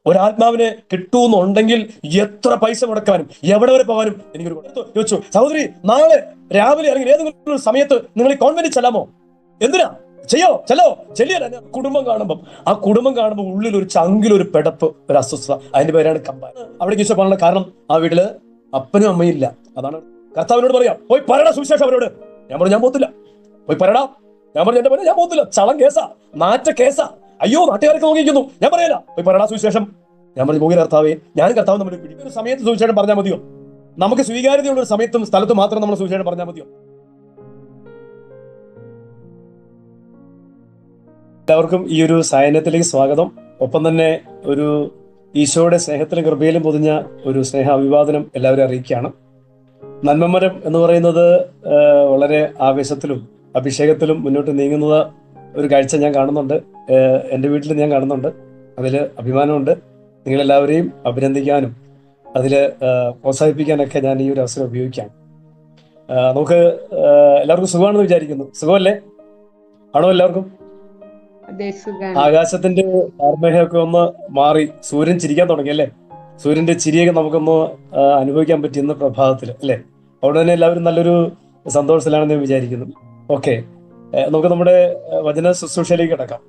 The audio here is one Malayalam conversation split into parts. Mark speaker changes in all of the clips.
Speaker 1: ഒരാത്മാവിനെ കിട്ടുമെന്നുണ്ടെങ്കിൽ എത്ര പൈസ മുടക്കാനും എവിടെ വരെ പോകാനും എനിക്കൊരു ചോദിച്ചു, സഹോദരി നാളെ രാവിലെ അല്ലെങ്കിൽ ഏതെങ്കിലും ഒരു സമയത്ത് നിങ്ങൾ ഈ കോൺവെന്റിൽ ചെല്ലാമോ? എന്തിനാ? ചെല്ലോ ചെല്ലിയല്ല. ആ കുടുംബം കാണുമ്പോൾ ഉള്ളിൽ ഒരു ചങ്കിലൊരു പെടപ്പ്, ഒരു അസ്വസ്ഥത. അതിന്റെ പേരാണ് കമ്പാൻ. അവിടെ ഈശോ പറയാനുള്ള കാരണം ആ വീട്ടില് അപ്പനും അമ്മയും ഇല്ല. അതാണ് കർത്താവിനോട് പറയാം, പോയി പറയടാ സുവിശേഷം അവരോട്. ഞാൻ പറഞ്ഞു, ഞാൻ പോത്തില്ല. പോയി പറയടാ. ഞാൻ പറഞ്ഞു, എന്റെ പോലെ ഞാൻ പോത്തില്ല. ചളം കേസാ, നാറ്റ കേസാ. അയ്യോ, നാട്ടുകാരൊക്കെ നോക്കിക്കുന്നു. ഞാൻ പറയല, പോയി പറയടാ സുവിശേഷം. ഞാൻ പറഞ്ഞു, പോകില്ല കർത്താവേ, ഞാനും കർത്താവ് നമ്മൾ ഒരു സമയത്ത് സുവിശേഷം പറഞ്ഞാൽ മതിയോ? നമുക്ക് സ്വീകാര്യതയുള്ള ഒരു സമയത്തും സ്ഥലത്തും മാത്രം നമ്മൾ സുവിശേഷം പറഞ്ഞാൽ മതിയോ? എല്ലാവർക്കും ഈ ഒരു സായനത്തിലേക്ക് സ്വാഗതം. ഒപ്പം തന്നെ ഒരു ഈശോയുടെ സ്നേഹത്തിലും കൃപയിലും പൊതിഞ്ഞ ഒരു സ്നേഹ അഭിവാദനം എല്ലാവരും അറിയിക്കുകയാണ്. നന്മമരം എന്ന് പറയുന്നത് വളരെ ആവേശത്തിലും അഭിഷേകത്തിലും മുന്നോട്ട് നീങ്ങുന്നത് ഒരു കാഴ്ച ഞാൻ കാണുന്നുണ്ട്. എൻ്റെ വീട്ടിൽ ഞാൻ കാണുന്നുണ്ട്. അതിൽ അഭിമാനമുണ്ട്. നിങ്ങളെല്ലാവരെയും അഭിനന്ദിക്കാനും അതിൽ പ്രോത്സാഹിപ്പിക്കാനൊക്കെ ഞാൻ ഈ ഒരു അവസരം ഉപയോഗിക്കാം. നമുക്ക് എല്ലാവർക്കും സുഖമാണെന്ന് വിചാരിക്കുന്നു. സുഖമല്ലേ? ആണോ എല്ലാവർക്കും? ആകാശത്തിന്റെ കാർമേഘമൊക്കെ ഒന്ന് മാറി സൂര്യൻ ചിരിക്കാൻ തുടങ്ങി അല്ലേ? സൂര്യന്റെ ചിരിയൊക്കെ നമുക്കൊന്ന് അനുഭവിക്കാൻ പറ്റി ഇന്ന് പ്രഭാതത്തിൽ അല്ലേ? അവിടെ തന്നെ എല്ലാവരും നല്ലൊരു സന്തോഷത്തിലാണെന്ന് ഞാൻ വിചാരിക്കുന്നു. ഓക്കെ, നമുക്ക് നമ്മുടെ വചന ശുശ്രൂഷയിലേക്ക് കിടക്കാം.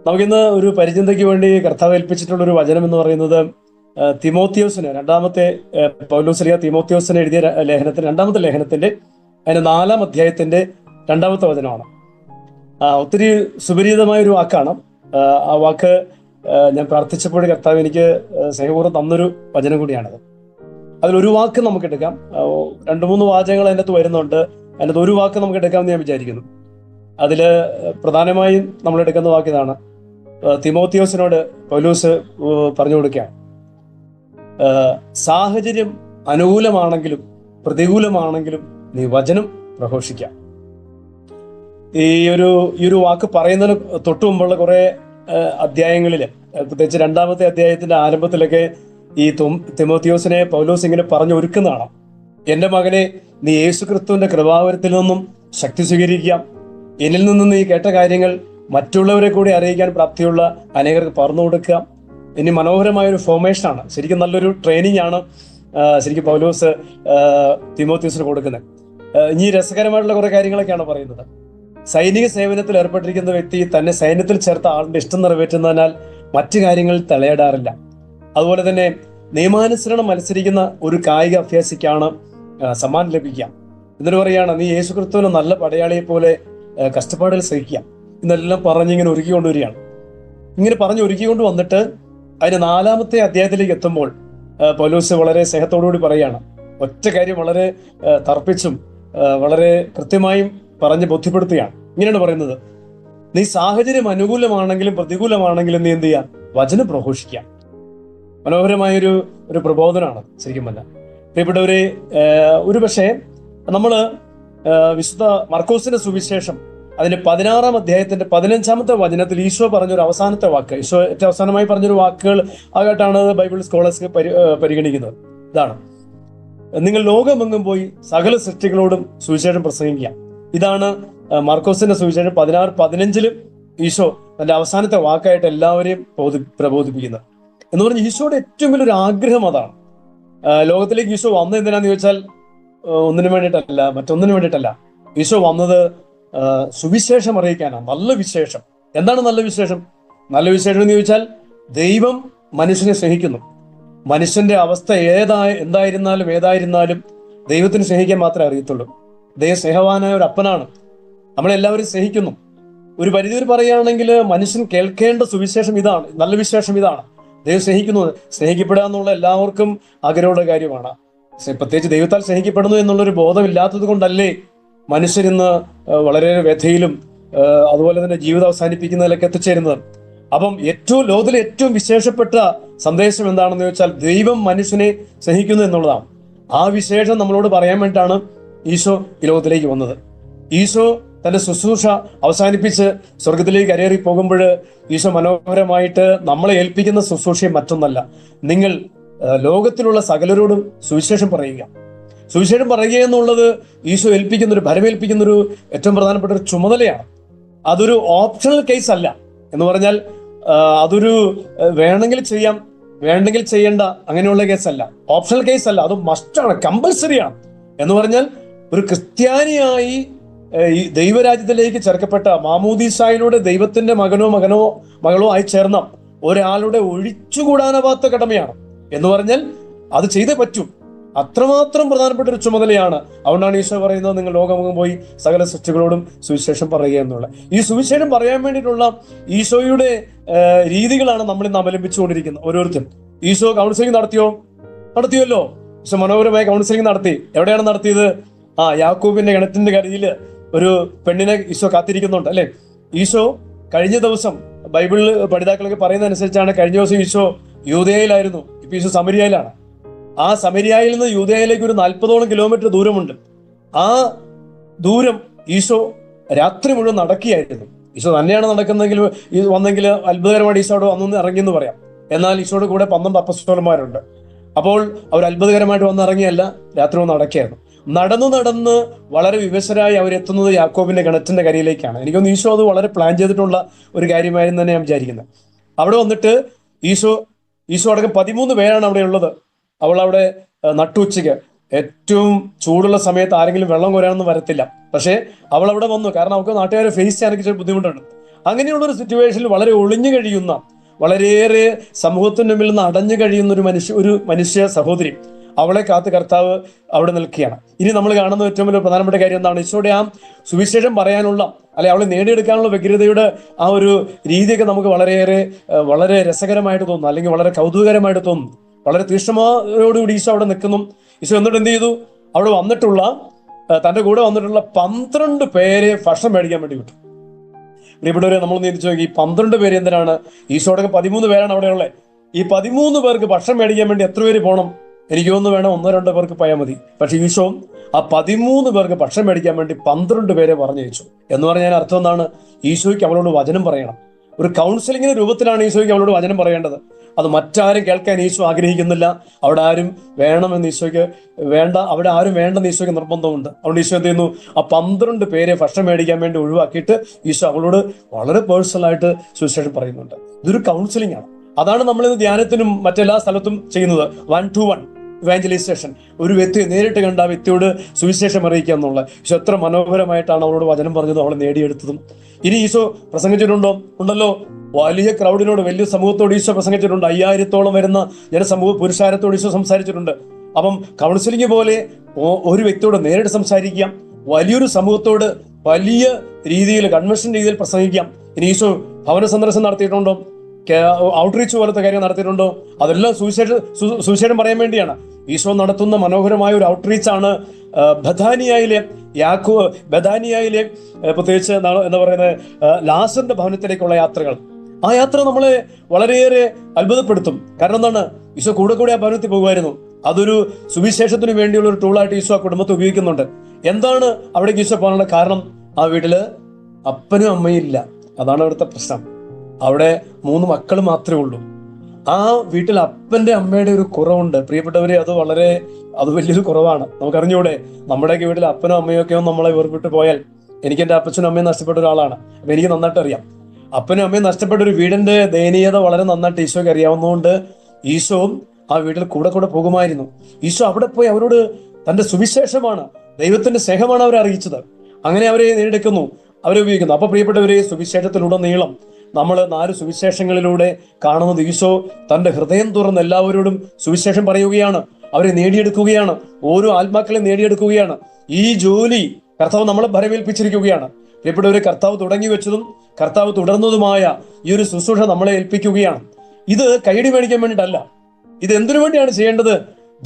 Speaker 1: നമുക്കിന്ന് ഒരു പരിചിന്തയ്ക്ക് വേണ്ടി കർത്താവ് ഏൽപ്പിച്ചിട്ടുള്ള ഒരു വചനം എന്ന് പറയുന്നത് തിമോത്തിയോസിന് രണ്ടാമത്തെ പൗലോസ്ലീഹ തിമോത്തിയോസിന് എഴുതിയ ലേഖനത്തിന് രണ്ടാമത്തെ ലേഖനത്തിന്റെ അതിന്റെ 4-ാം അധ്യായത്തിന്റെ 2-ാമത്തെ വചനമാണ്. ഒത്തിരി സുപരിചിതമായ ഒരു വാക്കാണ്. ആ വാക്ക് ഞാൻ പ്രാർത്ഥിച്ചപ്പോൾ കർത്താവ് എനിക്ക് സ്നേഹപൂർവ്വം തന്നൊരു വചനം കൂടിയാണത്. അതിലൊരു വാക്ക് നമുക്ക് എടുക്കാം. 2-3 വാചകങ്ങൾ അതിൻ്റെ അകത്ത് വരുന്നുണ്ട്. അതിൻ്റെ ഒരു വാക്ക് നമുക്ക് എടുക്കാമെന്ന് ഞാൻ വിചാരിക്കുന്നു. അതിൽ പ്രധാനമായും നമ്മൾ എടുക്കുന്ന വാക്ക് ഇതാണ്. തിമോത്തിയോസിനോട് പൗലോസ് പറഞ്ഞു കൊടുക്കുകയാണ്, സാഹചര്യം അനുകൂലമാണെങ്കിലും പ്രതികൂലമാണെങ്കിലും നീ വചനം പ്രഘോഷിക്കാം. ഈ ഒരു വാക്ക് പറയുന്നതിന് തൊട്ടു മുമ്പുള്ള കുറെ അധ്യായങ്ങളിൽ, പ്രത്യേകിച്ച് 2-ാമത്തെ അധ്യായത്തിന്റെ ആരംഭത്തിലൊക്കെ ഈ തിമോത്തിയോസിനെ പൗലോസ് ഇങ്ങനെ പറഞ്ഞു ഒരുക്കുന്നതാണ്. എന്റെ മകനെ, നീ യേശുക്രിസ്തുവിന്റെ കൃപാവരത്തിൽ നിന്നും ശക്തി സ്വീകരിക്കുക. എന്നിൽ നിന്നും നീ കേട്ട കാര്യങ്ങൾ മറ്റുള്ളവരെ കൂടി അറിയിക്കാൻ പ്രാപ്തിയുള്ള അനേകർക്ക് പറഞ്ഞു കൊടുക്കുക. ഇനി മനോഹരമായ ഒരു ഫോർമേഷനാണ്, ശരിക്കും നല്ലൊരു ട്രെയിനിങ് ആണ് ശരിക്കും പൗലോസ് തിമോത്തിയോസിന് കൊടുക്കുന്നത്. ഇനി രസകരമായിട്ടുള്ള കുറെ കാര്യങ്ങളൊക്കെയാണ് പറയുന്നത്. സൈനിക സേവനത്തിൽ ഏർപ്പെട്ടിരിക്കുന്ന വ്യക്തി തന്നെ സൈന്യത്തിൽ ചേർത്ത ആളുടെ ഇഷ്ടം നിറവേറ്റുന്നതിനാൽ മറ്റു കാര്യങ്ങളിൽ തലയിടാറില്ല. അതുപോലെ തന്നെ നിയമാനുസരണം മത്സരിക്കുന്ന ഒരു കായിക അഭ്യാസിക്കാണ് സമ്മാനം ലഭിക്കുക. എന്നിട്ട് പറയുകയാണ്, നീ യേശുക്രിസ്തുവിനെ നല്ല പടയാളിയെ പോലെ കഷ്ടപ്പാടുകൾ സഹിക്കുക. ഇന്നെല്ലാം പറഞ്ഞിങ്ങനെ ഒരുക്കി കൊണ്ടുവരികയാണ്. ഇങ്ങനെ പറഞ്ഞ് ഒരുക്കിക്കൊണ്ട് വന്നിട്ട് അതിന് 4-ാമത്തെ അധ്യായത്തിലേക്ക് എത്തുമ്പോൾ പൗലോസ് വളരെ സ്നേഹത്തോടുകൂടി പറയുകയാണ്. ഒറ്റ കാര്യം വളരെ തർപ്പിച്ചും വളരെ കൃത്യമായും പറഞ്ഞ് ബോധ്യപ്പെടുത്തുകയാണ്. ഇങ്ങനെയാണ് പറയുന്നത്, നീ സാഹചര്യം അനുകൂലമാണെങ്കിലും പ്രതികൂലമാണെങ്കിലും നീ എന്ത് ചെയ്യാം? വചനം പ്രഘോഷിക്കാം. മനോഹരമായൊരു പ്രബോധനമാണ് ശരിക്കും പറഞ്ഞാൽ. പ്രിയപ്പെട്ടവരെ, ഒരു പക്ഷേ നമ്മള് വിശുദ്ധ മർക്കോസിന്റെ സുവിശേഷം അതിന്റെ 16-ാം അധ്യായത്തിന്റെ 15-ാമത്തെ വചനത്തിൽ ഈശോ പറഞ്ഞൊരു അവസാനത്തെ വാക്ക്, ഈശോ ഏറ്റവും അവസാനമായി പറഞ്ഞൊരു വാക്കുകൾ ആകട്ടാണ് ബൈബിൾ സ്കോളേഴ്സ് പരിഗണിക്കുന്നത്. ഇതാണ്, നിങ്ങൾ ലോകമെങ്ങും പോയി സകല സൃഷ്ടികളോടും സുവിശേഷം പ്രസംഗിക്കുക. ഇതാണ് മാർക്കോസിന്റെ സുവിശേഷം 16-15 ഈശോ തന്റെ അവസാനത്തെ വാക്കായിട്ട് എല്ലാവരെയും പ്രബോധിപ്പിക്കുന്നത്. എന്ന് പറഞ്ഞാൽ ഈശോയുടെ ഏറ്റവും വലിയൊരു ആഗ്രഹം അതാണ്. ലോകത്തിലേക്ക് ഈശോ വന്നത് എന്തിനാന്ന് ചോദിച്ചാൽ ഒന്നിനു വേണ്ടിയിട്ടല്ല, മറ്റൊന്നിനു വേണ്ടിയിട്ടല്ല. ഈശോ വന്നത് സുവിശേഷം അറിയിക്കാനാണ്. നല്ല വിശേഷം. എന്താണ് നല്ല വിശേഷം? നല്ല വിശേഷം എന്ന് ചോദിച്ചാൽ ദൈവം മനുഷ്യനെ സ്നേഹിക്കുന്നു. മനുഷ്യന്റെ അവസ്ഥ ഏതായിരുന്നാലും ദൈവത്തിന് സ്നേഹിക്കാൻ മാത്രമേ അറിയത്തുള്ളൂ. ദൈവം സ്നേഹവാനായ ഒരു അപ്പനാണ്. നമ്മളെല്ലാവരും സ്നേഹിക്കുന്നു. ഒരു പരിധിയിൽ പറയുകയാണെങ്കിൽ മനുഷ്യൻ കേൾക്കേണ്ട സുവിശേഷം ഇതാണ്, നല്ല വിശേഷം ഇതാണ്. ദൈവം സ്നേഹിക്കുന്നു. സ്നേഹിക്കപ്പെടുക എന്നുള്ള എല്ലാവർക്കും ആഗ്രഹമുള്ള കാര്യമാണ്. പ്രത്യേകിച്ച് ദൈവത്താൽ സ്നേഹിക്കപ്പെടുന്നു എന്നുള്ളൊരു ബോധമില്ലാത്തത് കൊണ്ടല്ലേ മനുഷ്യരിന്ന് വളരെ വ്യഥയിലും അതുപോലെ തന്നെ ജീവിതം അവസാനിപ്പിക്കുന്നതിലൊക്കെ എത്തിച്ചേരുന്നത്. അപ്പം ലോകത്തിലെ ഏറ്റവും വിശേഷപ്പെട്ട സന്ദേശം എന്താണെന്ന് ചോദിച്ചാൽ ദൈവം മനുഷ്യനെ സ്നേഹിക്കുന്നു എന്നുള്ളതാണ്. ആ വിശേഷം നമ്മളോട് പറയാൻ വേണ്ടിയിട്ടാണ് ഈശോ ഈ ലോകത്തിലേക്ക് വന്നത്. ഈശോ തന്റെ ശുശ്രൂഷ അവസാനിപ്പിച്ച് സ്വർഗത്തിലേക്ക് കരയേറി പോകുമ്പോൾ ഈശോ മനോഹരമായിട്ട് നമ്മളെ ഏൽപ്പിക്കുന്ന ശുശ്രൂഷയും മറ്റൊന്നല്ല, നിങ്ങൾ ലോകത്തിലുള്ള സകലരോടും സുവിശേഷം പറയുക. സുവിശേഷം പറയുക എന്നുള്ളത് ഈശോ ഭരമേൽപ്പിക്കുന്നൊരു ഏറ്റവും പ്രധാനപ്പെട്ട ഒരു ചുമതലയാണ്. അതൊരു ഓപ്ഷണൽ കേസ് അല്ല. എന്ന് പറഞ്ഞാൽ അതൊരു വേണമെങ്കിൽ ചെയ്യാം, വേണ്ടെങ്കിൽ ചെയ്യേണ്ട അങ്ങനെയുള്ള കേസല്ല, ഓപ്ഷണൽ കേസ് അല്ല, അത് മസ്റ്റാണ്, കമ്പൽസറിയാണ്. എന്ന് പറഞ്ഞാൽ ഒരു ക്രിസ്ത്യാനിയായി ഈ ദൈവരാജ്യത്തിലേക്ക് ചേർക്കപ്പെട്ട മാമോദീസായിലൂടെ ദൈവത്തിന്റെ മകളോ ആയി ചേർന്ന ഒരാളുടെ ഒഴിച്ചുകൂടാനാവാത്ത കടമയാണ്. എന്ന് പറഞ്ഞാൽ അത് ചെയ്തേ പറ്റൂ. അത്രമാത്രം പ്രധാനപ്പെട്ട ഒരു ചുമതലയാണ്. അതുകൊണ്ടാണ് ഈശോ പറയുന്നത്, നിങ്ങൾ ലോകമുഖം പോയി സകല സൃഷ്ടികളോടും സുവിശേഷം പറയുക എന്നുള്ള. ഈ സുവിശേഷം പറയാൻ വേണ്ടിയിട്ടുള്ള ഈശോയുടെ രീതികളാണ് നമ്മൾ ഇന്ന് അവലംബിച്ചുകൊണ്ടിരിക്കുന്നത് ഓരോരുത്തരും. ഈശോ കൗൺസിലിംഗ് നടത്തിയല്ലോ. ഈശോ മനോഹരമായ കൗൺസിലിംഗ് നടത്തി. എവിടെയാണ് നടത്തിയത്? യാക്കോബിന്റെ കിണറ്റിന്റെ കരയിൽ ഒരു പെണ്ണിനെ ഈശോ കാത്തിരിക്കുന്നുണ്ട്, അല്ലെ? ഈശോ കഴിഞ്ഞ ദിവസം ബൈബിളിൽ പഠിതാക്കളൊക്കെ പറയുന്ന അനുസരിച്ചാണ്, കഴിഞ്ഞ ദിവസം ഈശോ യൂദയയിലായിരുന്നു, ഇപ്പൊ ഈശോ സമരിയയിലാണ്. ആ സമരിയായിൽ നിന്ന് യൂദയയിലേക്ക് ഒരു 40ഓളം കിലോമീറ്റർ ദൂരമുണ്ട്. ആ ദൂരം ഈശോ രാത്രി മുഴുവൻ നടക്കുകയായിരുന്നു. ഈശോ തന്നെയാണ് നടക്കുന്നതെങ്കിൽ വന്നെങ്കിൽ അത്ഭുതകരമായിട്ട് ഈശോ അവിടെ വന്നു ഇറങ്ങിയെന്ന് പറയാം. എന്നാൽ ഈശോയുടെ കൂടെ 12 അപ്പസ്തോലന്മാരുണ്ട്. അപ്പോൾ അവർ അത്ഭുതകരമായിട്ട് വന്നിറങ്ങിയല്ല, രാത്രി വന്ന് നടക്കുകയായിരുന്നു. നടന്ന് വളരെ വിവശരായി അവരെത്തുന്നത് യാക്കോബിന്റെ കിണറ്റിന്റെ കരയിലേക്കാണ്. എനിക്കൊന്ന് ഈശോ അത് വളരെ പ്ലാൻ ചെയ്തിട്ടുള്ള ഒരു കാര്യമായിരുന്നു തന്നെ ഞാൻ വിചാരിക്കുന്നത്. അവിടെ വന്നിട്ട് ഈശോ അടക്കം 13 പേരാണ് അവിടെ ഉള്ളത്. അവൾ അവിടെ നട്ടുച്ചയ്ക്ക് ഏറ്റവും ചൂടുള്ള സമയത്ത് ആരെങ്കിലും വെള്ളം കോരാനൊന്നും വരത്തില്ല. പക്ഷേ അവൾ അവിടെ വന്നു, കാരണം അവൾക്ക് നാട്ടുകാരെ ഫേസ് ചെയ്യാനൊക്കെ ബുദ്ധിമുട്ടുണ്ട്. അങ്ങനെയുള്ള ഒരു സിറ്റുവേഷനിൽ വളരെ ഒളിഞ്ഞു കഴിയുന്ന, വളരെയേറെ സമൂഹത്തിന് മുമ്പിൽ നിന്ന് അടഞ്ഞു കഴിയുന്ന ഒരു മനുഷ്യ സഹോദരി, അവളെ കാത്ത് കർത്താവ് അവിടെ നിൽക്കുകയാണ്. ഇനി നമ്മൾ കാണുന്ന ഏറ്റവും വലിയ പ്രധാനപ്പെട്ട കാര്യം എന്താണ്? ഈശോയുടെ ആ സുവിശേഷം പറയാനുള്ള, അല്ലെ അവളെ നേടിയെടുക്കാനുള്ള വ്യഗ്രതയുടെ ആ ഒരു രീതിയൊക്കെ നമുക്ക് വളരെ രസകരമായിട്ട് തോന്നുന്നു, അല്ലെങ്കിൽ വളരെ കൗതുകകരമായിട്ട് തോന്നുന്നു. വളരെ തീക്ഷ്ണതയോടുകൂടി ഈശോ അവിടെ നിൽക്കുന്നു. ഈശോ എന്നിട്ട് എന്ത് ചെയ്തു? അവിടെ വന്നിട്ടുള്ള തന്റെ കൂടെ വന്നിട്ടുള്ള 12 പേരെ ഭക്ഷണം മേടിക്കാൻ വേണ്ടി വിട്ടു. പ്രിയപ്പെട്ടവരെ, നമ്മൾ ചിന്തിച്ചു നോക്കി, ഈ 12 പേര് എന്തിനാണ്? ഈശോയുടെ 13 പേരാണ് അവിടെ ഉള്ളത്. ഈ 13 പേർക്ക് ഭക്ഷണം മേടിക്കാൻ വേണ്ടി എത്ര പേര് പോകണം? എനിക്ക് തോന്നുന്നു വേണം 1-2 പേർക്ക് പോയാൽ മതി. പക്ഷെ ഈശോ ആ 13 പേർക്ക് ഭക്ഷണം മേടിക്കാൻ വേണ്ടി 12 പേരെ പറഞ്ഞയച്ചു. എന്ന് പറഞ്ഞാൽ അർത്ഥം എന്താണ്? ഈശോയ്ക്ക് അവളോട് വചനം പറയണം. ഒരു കൗൺസിലിങ്ങിന്റെ രൂപത്തിലാണ് ഈശോയ്ക്ക് അവളോട് വചനം പറയേണ്ടത്. അത് മറ്റാരും കേൾക്കാൻ ഈശോ ആഗ്രഹിക്കുന്നില്ല. അവിടെ ആരും വേണമെന്ന് ഈശോയ്ക്ക് വേണ്ട, അവിടെ ആരും വേണ്ടെന്ന് ഈശോയ്ക്ക് നിർബന്ധമുണ്ട്. അതുകൊണ്ട് ഈശോ എന്ത് ചെയ്യുന്നു? ആ 12 പേരെ ഭക്ഷണം മേടിക്കാൻ വേണ്ടി ഒഴിവാക്കിയിട്ട് ഈശോ അവളോട് വളരെ പേഴ്സണലായിട്ട് സുവിശേഷം പറയുന്നുണ്ട്. ഇതൊരു കൗൺസിലിംഗ് ആണ്. അതാണ് നമ്മൾ ഇന്ന് ധ്യാനത്തിനും മറ്റെല്ലാ സ്ഥലത്തും ചെയ്യുന്നത്. 1-to-1 evangelisation. ഒരു വ്യക്തിയെ നേരിട്ട് കണ്ട ആ വ്യക്തിയോട് സുവിശേഷം അറിയിക്കുക എന്നുള്ളത്. ഈശോ എത്ര മനോഹരമായിട്ടാണ് അവളോട് വചനം പറഞ്ഞതും അവളെ നേടിയെടുത്തതും. ഇനി ഈശോ ഉണ്ടല്ലോ വലിയ ക്രൗഡിനോട്, വലിയ സമൂഹത്തോട് ഈശോ പ്രസംഗിച്ചിട്ടുണ്ട്. 5000-ഓളം വരുന്ന ജനസമൂഹ പുരുഷാരത്തോട് ഈശോ സംസാരിച്ചിട്ടുണ്ട്. അപ്പം കൗൺസിലിംഗ് പോലെ ഒരു വ്യക്തിയോട് നേരിട്ട് സംസാരിക്കാം, വലിയൊരു സമൂഹത്തോട് വലിയ രീതിയിൽ കൺവെൻഷൻ രീതിയിൽ പ്രസംഗിക്കാം. ഇനി ഈശോ ഭവന സന്ദർശനം നടത്തിയിട്ടുണ്ടോ? ഔട്ട്റീച്ച് പോലത്തെ കാര്യം നടത്തിയിട്ടുണ്ടോ? അതെല്ലാം സുവിശേഷം പറയാൻ വേണ്ടിയാണ്. ഈശോ നടത്തുന്ന മനോഹരമായ ഒരു ഔട്ട്റീച്ചാണ് ബഥാനിയയിലെ പ്രത്യേകിച്ച് എന്താ പറയുന്നത്, ലാസറിന്റെ ഭവനത്തിലേക്കുള്ള യാത്രകൾ. ആ യാത്ര നമ്മളെ വളരെയേറെ അത്ഭുതപ്പെടുത്തും. കാരണം എന്താണ്? ഈശോ കൂടെ ആ ഭവനത്തിൽ പോകുമായിരുന്നു. അതൊരു സുവിശേഷത്തിന് വേണ്ടിയുള്ള ഒരു ടൂളായിട്ട് ഈശോ ആ കുടുംബത്തെ ഉപയോഗിക്കുന്നുണ്ട്. എന്താണ് അവിടേക്ക് ഈശോ പോകാനുള്ള കാരണം? ആ വീട്ടില് അപ്പനും അമ്മയും ഇല്ല. അതാണ് അവിടുത്തെ പ്രശ്നം. അവിടെ 3 മക്കൾ മാത്രമേ ഉള്ളൂ. ആ വീട്ടിൽ അപ്പന്റെ അമ്മയുടെ ഒരു കുറവുണ്ട്. പ്രിയപ്പെട്ടവരെ, അത് വലിയൊരു കുറവാണ്. നമുക്കറിഞ്ഞൂടെ? നമ്മുടെയൊക്കെ വീട്ടിൽ അപ്പനും അമ്മയും ഒക്കെ നമ്മളെ വേർപെട്ട് പോയാൽ, എനിക്ക് എൻ്റെ അപ്പച്ചനും അമ്മയും നഷ്ടപ്പെട്ട ഒരാളാണ്. അപ്പൊ എനിക്ക് നന്നായിട്ട് അറിയാം. അപ്പനും അമ്മയും നഷ്ടപ്പെട്ട ഒരു വീടിന്റെ ദയനീയത വളരെ നന്നായിട്ട് ഈശോയ്ക്ക് അറിയാവുന്നതുകൊണ്ട് ഈശോ ആ വീട്ടിൽ കൂടെ പോകുമായിരുന്നു. ഈശോ അവിടെ പോയി അവരോട് തന്റെ സുവിശേഷമാണ്, ദൈവത്തിന്റെ സ്നേഹമാണ് അവരെ അറിയിച്ചത്. അങ്ങനെ അവരെ നേടിയെടുക്കുന്നു, അവരെ ഉപയോഗിക്കുന്നു. അപ്പൊ പ്രിയപ്പെട്ടവരെ, സുവിശേഷത്തിലുടനീളം നമ്മൾ 4 സുവിശേഷങ്ങളിലൂടെ കാണുന്നത് ഈശോ തന്റെ ഹൃദയം തുറന്ന് എല്ലാവരോടും സുവിശേഷം പറയുകയാണ്, അവരെ നേടിയെടുക്കുകയാണ്, ഓരോ ആത്മാക്കളെ നേടിയെടുക്കുകയാണ്. ഈ ജോലി കർത്താവ് നമ്മളെ ഭരമേൽപ്പിച്ചിരിക്കുകയാണ്. പ്രിയപ്പെട്ടവരെ, കർത്താവ് തുടങ്ങി വെച്ചതും കർത്താവ് തുടർന്നതുമായ ഈ ഒരു ശുശ്രൂഷ നമ്മളെ ഏൽപ്പിക്കുകയാണ്. ഇത് കൈയടി മേടിക്കാൻ വേണ്ടിയിട്ടല്ല. ഇത് എന്തിനു വേണ്ടിയാണ് ചെയ്യേണ്ടത്?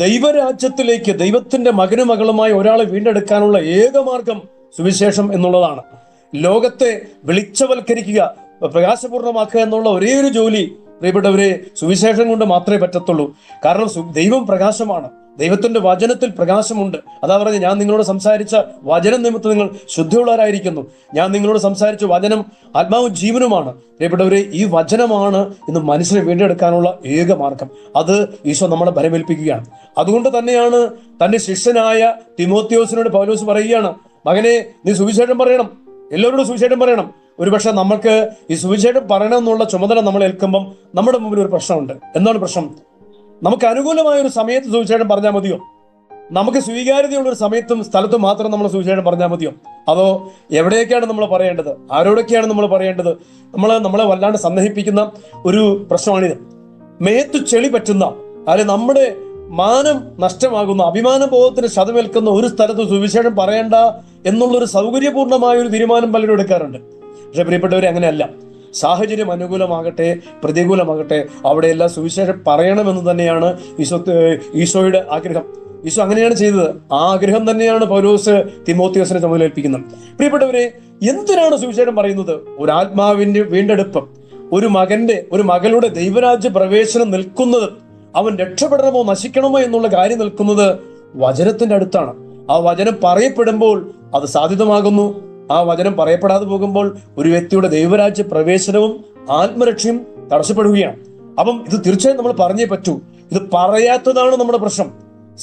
Speaker 1: ദൈവരാജ്യത്തിലേക്ക് ദൈവത്തിന്റെ മകനും മകളുമായി ഒരാളെ വീണ്ടെടുക്കാനുള്ള ഏകമാർഗം സുവിശേഷം എന്നുള്ളതാണ്. ലോകത്തെ വെളിച്ചവൽക്കരിക്കുക, പ്രകാശപൂർണമാക്കുക എന്നുള്ള ഒരേ ഒരു ജോലി പ്രിയപ്പെട്ടവരെ സുവിശേഷം കൊണ്ട് മാത്രമേ പറ്റത്തുള്ളൂ. കാരണം ദൈവം പ്രകാശമാണ്, ദൈവത്തിന്റെ വചനത്തിൽ പ്രകാശമുണ്ട്. അതാ പറഞ്ഞ്, ഞാൻ നിങ്ങളോട് സംസാരിച്ച വചനം നിമിത്തം നിങ്ങൾ ശുദ്ധിയുള്ളവരായിരിക്കുന്നു. ഞാൻ നിങ്ങളോട് സംസാരിച്ച വചനം ആത്മാവും ജീവനുമാണ്. പ്രിയപ്പെട്ടവരെ, ഈ വചനമാണ് ഇന്ന് മനുഷ്യനെ വീണ്ടെടുക്കാനുള്ള ഏക മാർഗം. അത് ഈശോ നമ്മളെ ഭരമേൽപ്പിക്കുകയാണ്. അതുകൊണ്ട് തന്നെയാണ് തന്റെ ശിഷ്യനായ തിമോത്തിയോസിനോട് പൗലോസ് പറയുകയാണ്, മകനെ, നീ സുവിശേഷം പറയണം, എല്ലാവരോടും സുവിശേഷം പറയണം. ഒരുപക്ഷെ നമുക്ക് ഈ സുവിശേഷം പറയണമെന്നുള്ള ചുമതല നമ്മൾ ഏൽക്കുമ്പം നമ്മുടെ മുമ്പിൽ ഒരു പ്രശ്നമുണ്ട്. എന്താണ് പ്രശ്നം? നമുക്ക് അനുകൂലമായ ഒരു സമയത്ത് സുവിശേഷം പറഞ്ഞാൽ മതിയോ? നമുക്ക് സ്വീകാര്യതയുള്ള ഒരു സമയത്തും സ്ഥലത്തും മാത്രം നമ്മൾ സുവിശേഷം പറഞ്ഞാൽ മതിയോ? അതോ എവിടെയൊക്കെയാണ് നമ്മൾ പറയേണ്ടത്? ആരോടൊക്കെയാണ് നമ്മൾ പറയേണ്ടത്? നമ്മളെ വല്ലാണ്ട് സന്ദഹിപ്പിക്കുന്ന ഒരു പ്രശ്നമാണിത്. മേത്തു ചെളി പറ്റുന്ന, അല്ലെങ്കിൽ നമ്മുടെ മാനം നഷ്ടമാകുന്ന, അഭിമാനബോധത്തിന് ശതമേൽക്കുന്ന ഒരു സ്ഥലത്ത് സുവിശേഷം പറയേണ്ട എന്നുള്ളൊരു സൗകര്യപൂർണമായ ഒരു തീരുമാനം പലരും എടുക്കാറുണ്ട്. പക്ഷെ പ്രിയപ്പെട്ടവരെ, അങ്ങനെയല്ല. സാഹചര്യം അനുകൂലമാകട്ടെ പ്രതികൂലമാകട്ടെ അവിടെയെല്ലാം സുവിശേഷം പറയണമെന്ന് തന്നെയാണ് ഈശോയുടെ ആഗ്രഹം. ഈശോ അങ്ങനെയാണ് ചെയ്തത്. ആ ആഗ്രഹം തന്നെയാണ് പൗലോസ് തിമോത്തിയോസിനെ ചുമതലയേൽപ്പിക്കുന്നത്. പ്രിയപ്പെട്ടവരെ, എന്തിനാണ് സുവിശേഷം പറയുന്നത്? ഒരു ആത്മാവിന്റെ വീണ്ടെടുപ്പം, ഒരു മകളുടെ ദൈവരാജ്യ പ്രവേശനം നിൽക്കുന്നത്, അവൻ രക്ഷപ്പെടണമോ നശിക്കണമോ എന്നുള്ള കാര്യം നിൽക്കുന്നത് വചനത്തിന്റെ അടുത്താണ്. ആ വചനം പറയപ്പെടുമ്പോൾ അത് സാധ്യതമാകുന്നു. ആ വചനം പറയപ്പെടാതെ പോകുമ്പോൾ ഒരു വ്യക്തിയുടെ ദൈവരാജ്യ പ്രവേശനവും ആത്മരക്ഷയും തടസ്സപ്പെടുകയാണ്. അപ്പം ഇത് തീർച്ചയായും നമ്മൾ പറഞ്ഞേ പറ്റൂ. ഇത് പറയാത്തതാണ് നമ്മുടെ പ്രശ്നം.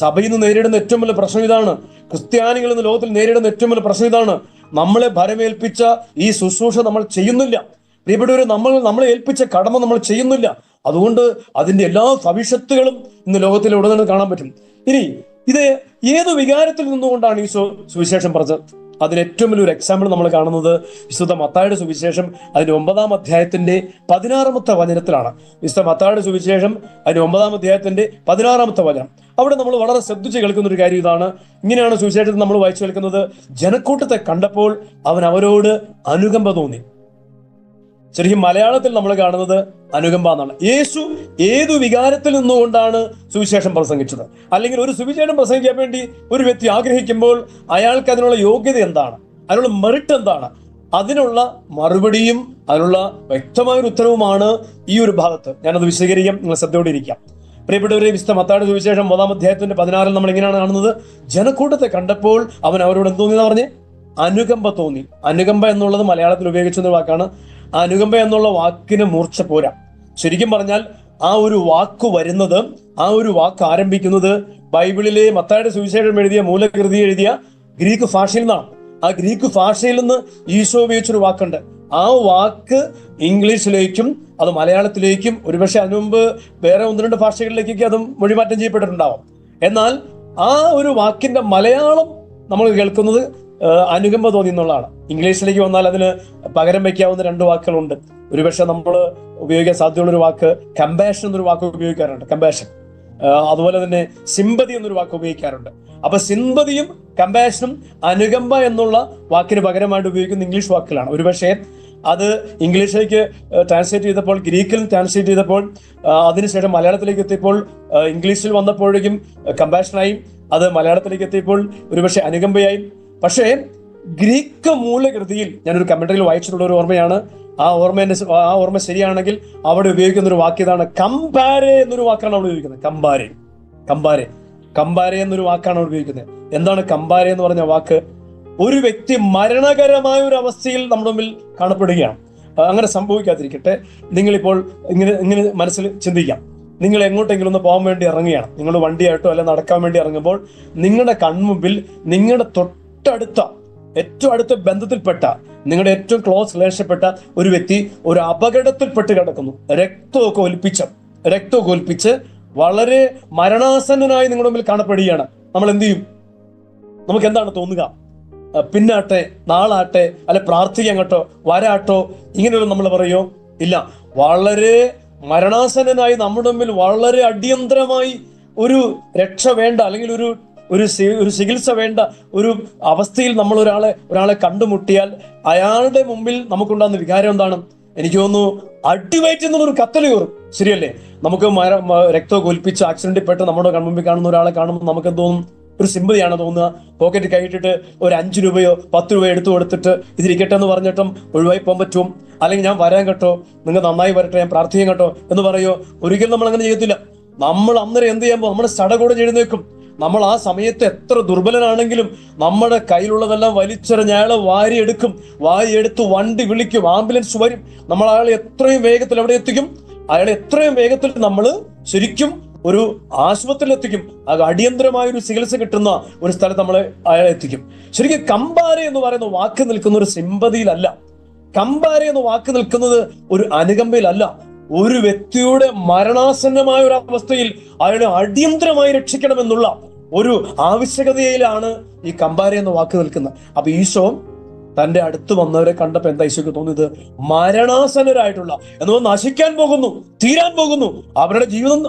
Speaker 1: സഭയിൽ നിന്ന് നേരിടുന്ന ഏറ്റവും വലിയ പ്രശ്നം ഇതാണ്. ക്രിസ്ത്യാനികൾ ഇന്ന് ലോകത്തിൽ നേരിടുന്ന ഏറ്റവും വലിയ പ്രശ്നം ഇതാണ്. നമ്മളെ ഭരമേൽപ്പിച്ച ഈ ശുശ്രൂഷ നമ്മൾ ചെയ്യുന്നില്ല. പ്രിയപ്പെട്ടവരെ, നമ്മളെ ഏൽപ്പിച്ച കടമ നമ്മൾ ചെയ്യുന്നില്ല. അതുകൊണ്ട് അതിന്റെ എല്ലാ ഭവിഷ്യത്തുകളും ഇന്ന് ലോകത്തിലെ ഉടനീളം കാണാൻ പറ്റും. ഇനി ഇത് ഏത് വികാരത്തിൽ നിന്നുകൊണ്ടാണ് ഈശോ സുവിശേഷം പറഞ്ഞത്? അതിന് ഏറ്റവും വലിയൊരു എക്സാമ്പിൾ നമ്മൾ കാണുന്നത് വിശുദ്ധ മത്തായിയുടെ സുവിശേഷം അതിന്റെ 9-ാം അധ്യായത്തിന്റെ 16-ാമത്തെ വചനത്തിലാണ്. വിശുദ്ധ മത്തായിയുടെ സുവിശേഷം അതിന്റെ 9-ാം അധ്യായത്തിന്റെ 16-ാമത്തെ വചനം. അവിടെ നമ്മൾ വളരെ ശ്രദ്ധിച്ച് കേൾക്കുന്ന ഒരു കാര്യം ഇതാണ്. ഇങ്ങനെയാണ് സുവിശേഷത്തിൽ നമ്മൾ വായിച്ചു കേൾക്കുന്നത്: ജനക്കൂട്ടത്തെ കണ്ടപ്പോൾ അവൻ അവരോട് അനുകമ്പ തോന്നി. ശരിക്കും മലയാളത്തിൽ നമ്മൾ കാണുന്നത് അനുകമ്പ എന്നാണ്. യേശു ഏതു വികാരത്തിൽ നിന്നുകൊണ്ടാണ് സുവിശേഷം പ്രസംഗിച്ചത്? അല്ലെങ്കിൽ ഒരു സുവിശേഷം പ്രസംഗിക്കാൻ വേണ്ടി ഒരു വ്യക്തി ആഗ്രഹിക്കുമ്പോൾ അയാൾക്ക് അതിനുള്ള യോഗ്യത എന്താണ്? അതിനുള്ള മെറിറ്റ് എന്താണ്? അതിനുള്ള മറുപടിയും അതിനുള്ള വ്യക്തമായൊരു ഉത്തരവുമാണ് ഈ ഒരു ഭാഗത്ത്. ഞാനത് വിശദീകരിക്കാം, നിങ്ങൾ ശ്രദ്ധയോടെ ഇരിക്കാം. പ്രിയപ്പെട്ടവരെ, വിശുദ്ധ മത്തായിയുടെ സുവിശേഷം 1-ാം അധ്യായത്തിന്റെ 16-ൽ നമ്മൾ എങ്ങനെയാണ് കാണുന്നത്? ജനക്കൂട്ടത്തെ കണ്ടപ്പോൾ അവൻ അവരോട് എന്ത് തോന്നിയെന്ന് പറഞ്ഞ്? അനുകമ്പ തോന്നി. അനുകമ്പ എന്നുള്ളത് മലയാളത്തിൽ ഉപയോഗിക്കുന്ന വാക്കാണ്. അനുകമ്പ എന്നുള്ള വാക്കിന് മൂർച്ച പോരാ. ശരിക്കും പറഞ്ഞാൽ ആ ഒരു വാക്ക് ആരംഭിക്കുന്നത് ബൈബിളിലെ മത്തായിയുടെ സുവിശേഷം മൂലകൃതി എഴുതിയ ഗ്രീക്ക് ഭാഷയിൽ നിന്നാണ്. ആ ഗ്രീക്ക് ഭാഷയിൽ നിന്ന് ഈശോ ഉപയോഗിച്ചൊരു വാക്കുണ്ട്. ആ വാക്ക് ഇംഗ്ലീഷിലേക്കും അത് മലയാളത്തിലേക്കും ഒരുപക്ഷെ അതിനു മുമ്പ് വേറെ 1-2 ഭാഷകളിലേക്കൊക്കെ അത് മൊഴിമാറ്റം ചെയ്യപ്പെട്ടിട്ടുണ്ടാവും. എന്നാൽ ആ ഒരു വാക്കിന്റെ മലയാളം നമ്മൾ കേൾക്കുന്നത് അനുകമ്പ തോന്നി എന്നുള്ളതാണ്. ഇംഗ്ലീഷിലേക്ക് വന്നാൽ അതിന് പകരം വയ്ക്കാവുന്ന 2 വാക്കുകളുണ്ട്. ഒരുപക്ഷെ നമ്മൾ ഉപയോഗിക്കാൻ സാധ്യതയുള്ളൊരു വാക്ക് കമ്പാഷൻ എന്നൊരു വാക്ക് ഉപയോഗിക്കാറുണ്ട്. കമ്പാഷൻ. അതുപോലെ തന്നെ സിമ്പതി എന്നൊരു വാക്ക് ഉപയോഗിക്കാറുണ്ട്. അപ്പൊ സിമ്പതിയും കമ്പാഷനും അനുകമ്പ എന്നുള്ള വാക്കിന് പകരമായിട്ട് ഉപയോഗിക്കുന്ന ഇംഗ്ലീഷ് വാക്കുകളാണ്. ഒരുപക്ഷെ അത് ഇംഗ്ലീഷിലേക്ക് ട്രാൻസ്ലേറ്റ് ചെയ്തപ്പോൾ, ഗ്രീക്കിൽ ട്രാൻസ്ലേറ്റ് ചെയ്തപ്പോൾ, അതിനുശേഷം മലയാളത്തിലേക്ക് എത്തിയപ്പോൾ ഇംഗ്ലീഷിൽ വന്നപ്പോഴേക്കും കമ്പാഷനായി, അത് മലയാളത്തിലേക്ക് എത്തിയപ്പോൾ ഒരുപക്ഷെ അനുകമ്പയായി. പക്ഷേ ഗ്രീക്ക് മൂലകൃതിയിൽ ഞാനൊരു കമന്ററിയിൽ വായിച്ചിട്ടുള്ള ഒരു ഓർമ്മയാണ്. ആ ഓർമ്മ ശരിയാണെങ്കിൽ അവിടെ ഉപയോഗിക്കുന്ന ഒരു വാക്ക് ഇതാണ്: കമ്പാരെ എന്നൊരു വാക്കാണ് അവിടെ ഉപയോഗിക്കുന്നത്. കമ്പാരെ എന്നൊരു വാക്കാണ് അവിടെ ഉപയോഗിക്കുന്നത്. എന്താണ് കമ്പാരെ എന്ന് പറഞ്ഞ വാക്ക്? ഒരു വ്യക്തി മരണകരമായ ഒരു അവസ്ഥയിൽ നമ്മുടെ മുമ്പിൽ കാണപ്പെടുകയാണ്. അങ്ങനെ സംഭവിക്കാതിരിക്കട്ടെ, നിങ്ങളിപ്പോൾ ഇങ്ങനെ മനസ്സിൽ ചിന്തിക്കാം. നിങ്ങൾ എങ്ങോട്ടെങ്കിലും ഒന്ന് പോകാൻ വേണ്ടി ഇറങ്ങുകയാണ്. നിങ്ങൾ വണ്ടിയായിട്ടോ അല്ല നടക്കാൻ വേണ്ടി ഇറങ്ങുമ്പോൾ നിങ്ങളുടെ കൺമുമ്പിൽ നിങ്ങളുടെ ഏറ്റവും അടുത്ത ബന്ധത്തിൽപ്പെട്ട, നിങ്ങളുടെ ഏറ്റവും ക്ലോസ് റിലേഷൻപ്പെട്ട ഒരു വ്യക്തി ഒരു അപകടത്തിൽപ്പെട്ട് കിടക്കുന്നു. രക്തമൊക്കെ ഒലിപ്പിച്ച് വളരെ മരണാസന്നനായി നിങ്ങളുടെ മുമ്പിൽ കാണപ്പെടുകയാണ്. നമ്മൾ എന്ത് ചെയ്യും? നമുക്ക് എന്താണ് തോന്നുക? പിന്നാട്ടെ, നാളാട്ടെ, അല്ലെ പ്രാർത്ഥിക്കാൻ കേട്ടോ, വരാട്ടോ, ഇങ്ങനെയൊന്നും നമ്മൾ പറയോ? ഇല്ല. വളരെ മരണാസന്നനായി നമ്മുടെ മുമ്പിൽ വളരെ അടിയന്തരമായി ഒരു രക്ഷ വേണ്ട, അല്ലെങ്കിൽ ഒരു ചികിത്സ വേണ്ട ഒരു അവസ്ഥയിൽ നമ്മൾ ഒരാളെ കണ്ടുമുട്ടിയാൽ അയാളുടെ മുമ്പിൽ നമുക്കുണ്ടാകുന്ന വികാരം എന്താണ്? എനിക്ക് തോന്നുന്നു അടിവയറ്റ് എന്നുള്ളൊരു കത്തൽ കയറും. ശരിയല്ലേ? നമുക്ക് രക്തമൊക്കെ ഒലിപ്പിച്ച് ആക്സിഡന്റിൽ പെട്ട് നമ്മുടെ കൺമുമ്പിൽ കാണുന്ന ഒരാളെ കാണുമ്പോൾ നമുക്ക് തോന്നും, ഒരു സിമ്പതിയാണ് തോന്നുക. പോക്കറ്റ് കൈയിട്ടിട്ട് ഒരു 5 രൂപയോ 10 രൂപയോ എടുത്തു കൊടുത്തിട്ട് ഇതിരിക്കട്ടെ എന്ന് പറഞ്ഞിട്ടും ഒഴിവായി പോകാൻ പറ്റും. അല്ലെങ്കിൽ ഞാൻ വരാൻ കേട്ടോ, നിങ്ങൾ നന്നായി വരട്ടെ, ഞാൻ പ്രാർത്ഥിക്കാൻ കേട്ടോ എന്ന് പറയോ? ഒരിക്കലും നമ്മൾ അങ്ങനെ ചെയ്യത്തില്ല. നമ്മൾ അന്നേരം എന്ത് ചെയ്യുമ്പോൾ നമ്മുടെ സടകൂടെ എഴുന്നേൽക്കും. നമ്മൾ ആ സമയത്ത് എത്ര ദുർബലനാണെങ്കിലും നമ്മുടെ കയ്യിലുള്ളതെല്ലാം വലിച്ചെറിഞ്ഞ് അയാളെ വാരിയെടുത്ത് വണ്ടി വിളിക്കും, ആംബുലൻസ് വരും. നമ്മൾ അയാളെ എത്രയും വേഗത്തിൽ എവിടെ എത്തിക്കും? അയാളെ എത്രയും വേഗത്തിൽ നമ്മൾ ശരിക്കും ഒരു ആശുപത്രിയിൽ എത്തിക്കും. അടിയന്തരമായ ഒരു ചികിത്സ കിട്ടുന്ന ഒരു സ്ഥലത്ത് നമ്മളെ അയാളെ എത്തിക്കും. ശരിക്കും കമ്പാരെ എന്ന് പറയുന്ന വാക്ക് നിൽക്കുന്ന ഒരു സിമ്പതിയിലല്ല. കമ്പാരെ എന്ന വാക്ക് നിൽക്കുന്നത് ഒരു അനുകമ്പയിലല്ല, ഒരു വ്യക്തിയുടെ മരണാസന്നമായ ഒരു അവസ്ഥയിൽ അയാളെ അടിയന്തരമായി രക്ഷിക്കണമെന്നുള്ള ഒരു ആവശ്യകതയിലാണ് ഈ കമ്പാരെ എന്ന വാക്ക് നിൽക്കുന്നത്. അപ്പൊ ഈശോ തന്റെ അടുത്ത് വന്നവരെ കണ്ടപ്പോ എന്താ ഈശോയ്ക്ക് തോന്നിയത്? മരണാസന്നരായിട്ടുള്ള, എന്നോ നശിക്കാൻ പോകുന്നു, തീരാൻ പോകുന്നു, അവരുടെ ജീവിതം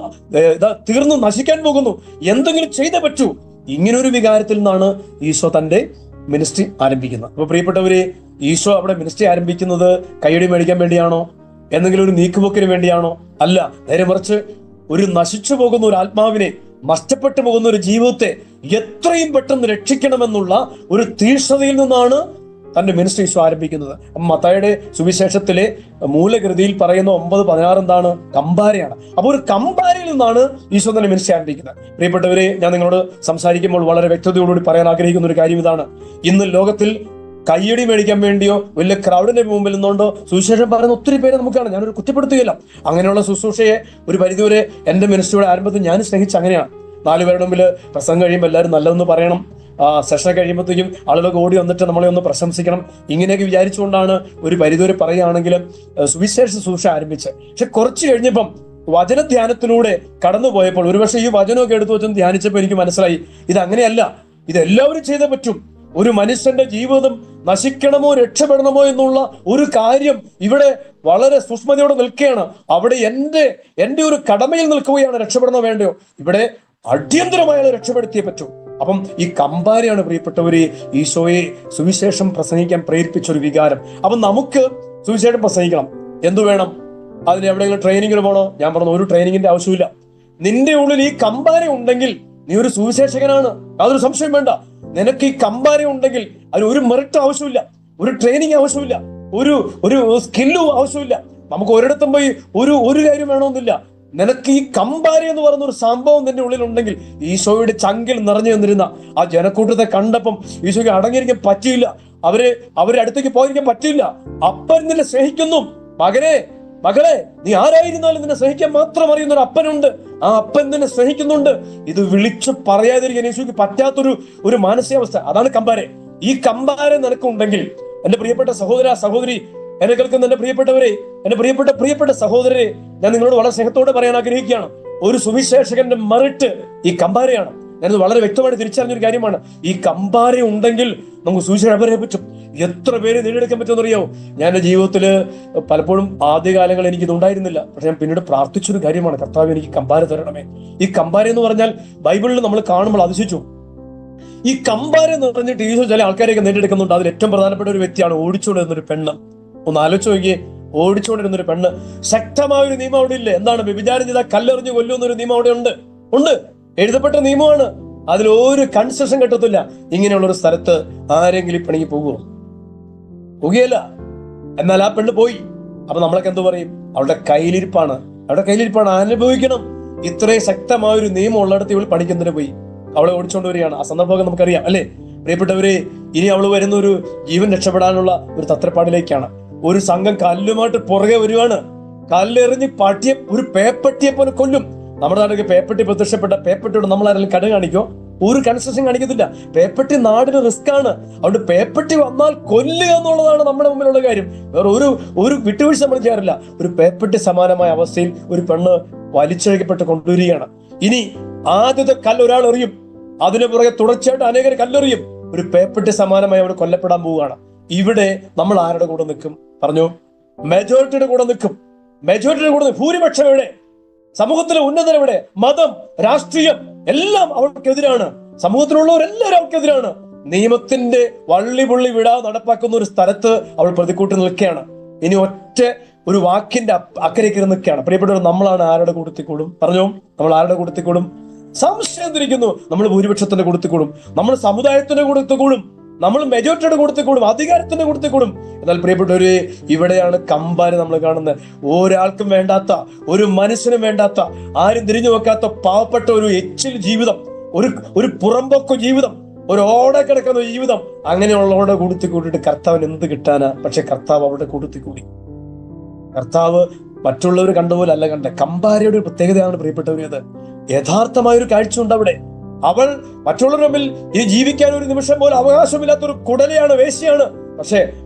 Speaker 1: തീർന്നു നശിക്കാൻ പോകുന്നു, എന്തെങ്കിലും ചെയ്തേ പറ്റൂ, ഇങ്ങനൊരു വികാരത്തിൽ നിന്നാണ് ഈശോ തന്റെ മിനിസ്ട്രി ആരംഭിക്കുന്നത്. അപ്പൊ പ്രിയപ്പെട്ടവരെ, ഈശോ അവിടെ മിനിസ്ട്രി ആരംഭിക്കുന്നത് കൈയടി മേടിക്കാൻ വേണ്ടിയാണോ, എന്തെങ്കിലും ഒരു നീക്കുപോക്കിന് വേണ്ടിയാണോ? അല്ല, നേരെ മറിച്ച് ഒരു നശിച്ചു പോകുന്ന ഒരു ആത്മാവിനെ, നഷ്ടപ്പെട്ടു പോകുന്ന ഒരു ജീവിതത്തെ എത്രയും പെട്ടെന്ന് രക്ഷിക്കണമെന്നുള്ള ഒരു തീക്ഷ്ണതയിൽ നിന്നാണ് തന്റെ മിനിസ്ട്രി ഈശോ ആരംഭിക്കുന്നത്. മത്തായിയുടെ സുവിശേഷത്തിലെ മൂലകൃതിയിൽ പറയുന്ന 9:16 എന്താണ്? കമ്പാരയാണ്. അപ്പൊ ഒരു കമ്പാരയിൽ നിന്നാണ് ഈശോ തന്നെ മിനിസ്ട്രി ആരംഭിക്കുന്നത്. പ്രിയപ്പെട്ടവരെ, ഞാൻ നിങ്ങളോട് സംസാരിക്കുമ്പോൾ വളരെ വ്യക്തതയോടുകൂടി പറയാൻ ആഗ്രഹിക്കുന്ന ഒരു കാര്യം ഇതാണ്. ഇന്ന് ലോകത്തിൽ കയ്യടി മേടിക്കാൻ വേണ്ടിയോ വലിയ ക്രൗഡിന്റെ മുമ്പിൽ നിന്നുകൊണ്ടോ സുവിശേഷം പറയുന്ന ഒത്തിരി പേരെ നമുക്കാണ്. ഞാനൊരു കുറ്റപ്പെടുത്തുകയില്ല. അങ്ങനെയുള്ള ശുശ്രൂഷയെ ഒരു പരിധിവരെ എന്റെ മിനിസ്ട്രിയുടെ ആരംഭത്തിൽ ഞാൻ സ്നേഹിച്ച അങ്ങനെയാണ്. 4 പേരുടെ മുമ്പിൽ പ്രസംഗം കഴിയുമ്പോൾ എല്ലാവരും നല്ലതെന്ന് പറയണം, സെഷൻ കഴിയുമ്പോഴത്തേക്കും ആളുകളൊക്കെ ഓടി വന്നിട്ട് നമ്മളെ ഒന്ന് പ്രശംസിക്കണം, ഇങ്ങനെയൊക്കെ വിചാരിച്ചുകൊണ്ടാണ് ഒരു പരിധിവരെ പറയുകയാണെങ്കിലും സുവിശേഷ ശുശ്രൂഷ ആരംഭിച്ചത്. പക്ഷെ കുറച്ച് കഴിഞ്ഞപ്പം വചനധ്യാനത്തിലൂടെ കടന്നുപോയപ്പോൾ, ഒരുപക്ഷെ ഈ വചനമൊക്കെ എടുത്തു വെച്ചൊന്ന് ധ്യാനിച്ചപ്പോൾ എനിക്ക് മനസ്സിലായി, ഇത് അങ്ങനെയല്ല, ഇത് എല്ലാവരും ചെയ്തേ പറ്റും. ഒരു മനുഷ്യന്റെ ജീവിതം നശിക്കണമോ രക്ഷപ്പെടണമോ എന്നുള്ള ഒരു കാര്യം ഇവിടെ വളരെ സൂക്ഷ്മതയോടെ നിൽക്കുകയാണ്. അവിടെ എന്റെ ഒരു കടമയിൽ നിൽക്കുകയാണ്, രക്ഷപ്പെടണോ വേണ്ടയോ. ഇവിടെ അടിയന്തരമായ രക്ഷപ്പെടുത്തിയേ പറ്റൂ. അപ്പം ഈ കമ്പാരയാണ് പ്രിയപ്പെട്ടവര് ഈശോയെ സുവിശേഷം പ്രസംഗിക്കാൻ പ്രേരിപ്പിച്ച ഒരു വികാരം. അപ്പം നമുക്ക് സുവിശേഷം പ്രസംഗിക്കണം, എന്തു വേണം? അതിന് എവിടെയെങ്കിലും ട്രെയിനിങ്ങിന് പോകണോ? ഞാൻ പറഞ്ഞു, ഒരു ട്രെയിനിങ്ങിന്റെ ആവശ്യമില്ല. നിന്റെ ഉള്ളിൽ ഈ കമ്പാര ഉണ്ടെങ്കിൽ നീ ഒരു സുവിശേഷകനാണ്, യാതൊരു സംശയം വേണ്ട. നിനക്ക് ഈ കമ്പാര ഉണ്ടെങ്കിൽ അതിന് ഒരു മെറിറ്റ് ആവശ്യമില്ല, ഒരു ട്രെയിനിങ് ആവശ്യമില്ല, ഒരു സ്കില്ലും ആവശ്യമില്ല. നമുക്ക് ഒരിടത്തും പോയി ഒരു കാര്യം വേണമെന്നില്ല. നിനക്ക് ഈ കമ്പാര എന്ന് പറയുന്ന ഒരു സംഭവം നിന്റെ ഉള്ളിൽ ഉണ്ടെങ്കിൽ, ഈശോയുടെ ചങ്കിൽ നിറഞ്ഞു നിന്നിരുന്ന ആ ജനക്കൂട്ടത്തെ കണ്ടപ്പം ഈശോയ്ക്ക് അടങ്ങിയിരിക്കാൻ പറ്റിയില്ല, അവരെ അടുത്തേക്ക് പോയിരിക്കാൻ പറ്റിയില്ല. അപ്പൻ നിന്നെ സ്നേഹിക്കുന്നു, മകളെ നീ ആരായിരുന്നാലും നിന്നെ സ്നേഹിക്കാൻ മാത്രം അറിയുന്ന ഒരു അപ്പനുണ്ട്, ആ അപ്പൻ നിന്നെ സ്നേഹിക്കുന്നുണ്ട്. ഇത് വിളിച്ചു പറയാതിരിക്കാൻ ഈശോയ്ക്ക് പറ്റാത്തൊരു മാനസികാവസ്ഥ. അതാണ് കമ്പാരെ. ഈ കമ്പാരെ നിനക്കുണ്ടെങ്കിൽ, എന്റെ പ്രിയപ്പെട്ട സഹോദര സഹോദരി, എന്നെ കേൾക്കുന്ന എന്റെ പ്രിയപ്പെട്ടവരെ, എന്റെ പ്രിയപ്പെട്ട സഹോദരരെ, ഞാൻ നിങ്ങളോട് വളരെ സ്നേഹത്തോടെ പറയാൻ ആഗ്രഹിക്കുകയാണ്, ഒരു സുവിശേഷകന്റെ മെറിറ്റ് ഈ കമ്പാരയാണ്. ഞാനത് വളരെ വ്യക്തമായിട്ട് തിരിച്ചറിഞ്ഞൊരു കാര്യമാണ്. ഈ കമ്പാര ഉണ്ടെങ്കിൽ നമുക്ക് സുവിശേഷം പറയാൻ പറ്റും. എത്ര പേര് നേടിയെടുക്കാൻ പറ്റുമെന്ന് അറിയാമോ? ഞാൻ എന്റെ ജീവിതത്തിൽ പലപ്പോഴും ആദ്യകാലങ്ങളിൽ എനിക്കിത് ഉണ്ടായിരുന്നില്ല. പക്ഷെ ഞാൻ പിന്നീട് പ്രാർത്ഥിച്ചൊരു കാര്യമാണ്, കർത്താവ് എനിക്ക് കമ്പാര തരണമേ. ഈ കമ്പാര എന്ന് പറഞ്ഞാൽ ബൈബിളിൽ നമ്മൾ കാണുമ്പോൾ അതിശിച്ചു. ഈ കമ്പാര എന്ന് പറഞ്ഞിട്ട് ഈശോ ചില ആൾക്കാരെയൊക്കെ നേടിയെടുക്കുന്നുണ്ട്. അതിൽ ഏറ്റവും പ്രധാനപ്പെട്ട ഒരു വ്യക്തിയാണ് ഓടിച്ചുകൊണ്ടിരുന്നൊരു പെണ്ണ്. ഒന്ന് ആലോചിച്ച് നോക്കിയേ, ഓടിച്ചുകൊണ്ടിരുന്നൊരു പെണ്ണ്. ശക്തമായ ഒരു നിയമം അവിടെ ഇല്ലേ? എന്താണ്? വ്യഭിചാരം ചെയ്താൽ കല്ലെറിഞ്ഞ് കൊല്ലുന്നൊരു നിയമം അവിടെ ഉണ്ട്. എഴുതപ്പെട്ട നിയമമാണ്. അതിലൊരു കൺസെഷൻ കിട്ടത്തില്ല. ഇങ്ങനെയുള്ളൊരു സ്ഥലത്ത് ആരെങ്കിലും പണിക്ക് പോകുകയല്ല. എന്നാൽ ആ പെണ്ണ് പോയി. അപ്പൊ നമ്മളൊക്കെ എന്തു പറയും? അവളുടെ കയ്യിലിരിപ്പാണ് അനുഭവിക്കണം. ഇത്രയും ശക്തമായ ഒരു നിയമം ഉള്ളിടത്ത് ഇവൾ പണിക്കുന്നതിന് പോയി. അവളെ ഓടിച്ചുകൊണ്ട് വരികയാണ്. ആ സംദർഭമൊക്കെ നമുക്കറിയാം അല്ലെ പ്രിയപ്പെട്ടവരെ? ഇനി അവൾ വരുന്ന ഒരു ജീവൻ രക്ഷപ്പെടാനുള്ള ഒരു തത്രപ്പാടിലേക്കാണ്. ഒരു സംഘം കല്ലുമായിട്ട് പുറകെ വരുവാണ്. കല്ലെറിഞ്ഞ് ഒരു പേപ്പട്ടിയെ പോലെ കൊല്ലും. നമ്മുടെ നാട്ടിലേക്ക് പേപ്പട്ടി പ്രത്യക്ഷപ്പെട്ട പേപ്പട്ടിയോട് നമ്മൾ ആരെങ്കിലും കട കാണിക്കോ? ഒരു കൺസെഷൻ കാണിക്കത്തില്ല. പേപ്പട്ടി നാടിന് റിസ്ക് ആണ്. അതുകൊണ്ട് പേപ്പട്ടി വന്നാൽ കൊല്ലുക എന്നുള്ളതാണ് നമ്മുടെ മുമ്പിലുള്ള കാര്യം. വേറെ ഒരു വിട്ടുവീഴ്ച നമ്മൾ ചെയ്യാറില്ല. ഒരു പേപ്പട്ടി സമാനമായ അവസ്ഥയിൽ ഒരു പെണ്ണ് വലിച്ചഴക്കപ്പെട്ട് കൊണ്ടുവരികയാണ്. ഇനി ആദ്യത്തെ കല്ല് ഒരാൾ എറിയും, അതിനു പുറകെ തുടർച്ചയായിട്ട് അനേകർ കല്ലെറിയും. ഒരു പേപ്പട്ടി സമാനമായി അവിടെ കൊല്ലപ്പെടാൻ പോവുകയാണ്. ഇവിടെ നമ്മൾ ആരുടെ കൂടെ നിൽക്കും? പറഞ്ഞു, മെജോറിറ്റിയുടെ കൂടെ നിൽക്കും. ഭൂരിപക്ഷം എവിടെ? സമൂഹത്തിലെ ഉന്നതരെവിടെ? മതം, രാഷ്ട്രീയം എല്ലാം അവൾക്കെതിരാണ്. സമൂഹത്തിലുള്ളവരെല്ലാവരും അവൾക്കെതിരാണ്. നിയമത്തിന്റെ വള്ളിപുള്ളി വിടാതെ നടപ്പാക്കുന്ന ഒരു സ്ഥലത്ത് അവൾ പ്രതിക്കൂട്ടി നിൽക്കുകയാണ്. ഇനി ഒറ്റ ഒരു വാക്കിന്റെ അക്കരയ്ക്ക് നിൽക്കുകയാണ്. പ്രിയപ്പെട്ടവർ, നമ്മളാണ് ആരുടെ കൂട്ടത്തിക്കൂടും? പറഞ്ഞു, നമ്മൾ ആരുടെ കൂട്ടത്തിക്കൂടും? സംശയം തിരിക്കുന്നു. നമ്മൾ ഭൂരിപക്ഷത്തിന്റെ കൂട്ടത്തിക്കൂടും, നമ്മൾ സമുദായത്തിന്റെ കൂട്ടത്തിക്കൂടും, നമ്മൾ മെജോറിറ്റിയുടെ കൂട്ടത്തിക്കൂടും, അധികാരത്തിന്റെ കൂട്ടത്തിക്കൂടും. എന്നാൽ പ്രിയപ്പെട്ടവര്, ഇവിടെയാണ് കമ്പാര നമ്മൾ കാണുന്നത്. ഒരാൾക്കും വേണ്ടാത്ത, ഒരു മനുഷ്യനും വേണ്ടാത്ത, ആരും തിരിഞ്ഞു വെക്കാത്ത പാവപ്പെട്ട ഒരു എച്ചിൽ ജീവിതം, ഒരു പുറംപൊക്ക ജീവിതം, ഒരു ഓടെ കിടക്കുന്ന ജീവിതം. അങ്ങനെയുള്ളവരുടെ കൂട്ടത്തിക്കൂടിയിട്ട് കർത്താവിന് എന്ത് കിട്ടാനാ? പക്ഷെ കർത്താവ് അവരുടെ കൂട്ടത്തിക്കൂടി. കർത്താവ് മറ്റുള്ളവർ കണ്ടുപോലെ അല്ല കണ്ട. കമ്പാരയുടെ ഒരു പ്രത്യേകതയാണ് പ്രിയപ്പെട്ടവര്. അത് യഥാർത്ഥമായൊരു കാഴ്ച ഉണ്ട് അവിടെ. അവൾ മറ്റുള്ളവരുടെ മുമ്പിൽ ഈ ജീവിക്കാൻ ഒരു നിമിഷം പോലും അവകാശമില്ലാത്തൊരു കുടലയാണ്, വേശ്യയാണ്. പക്ഷെ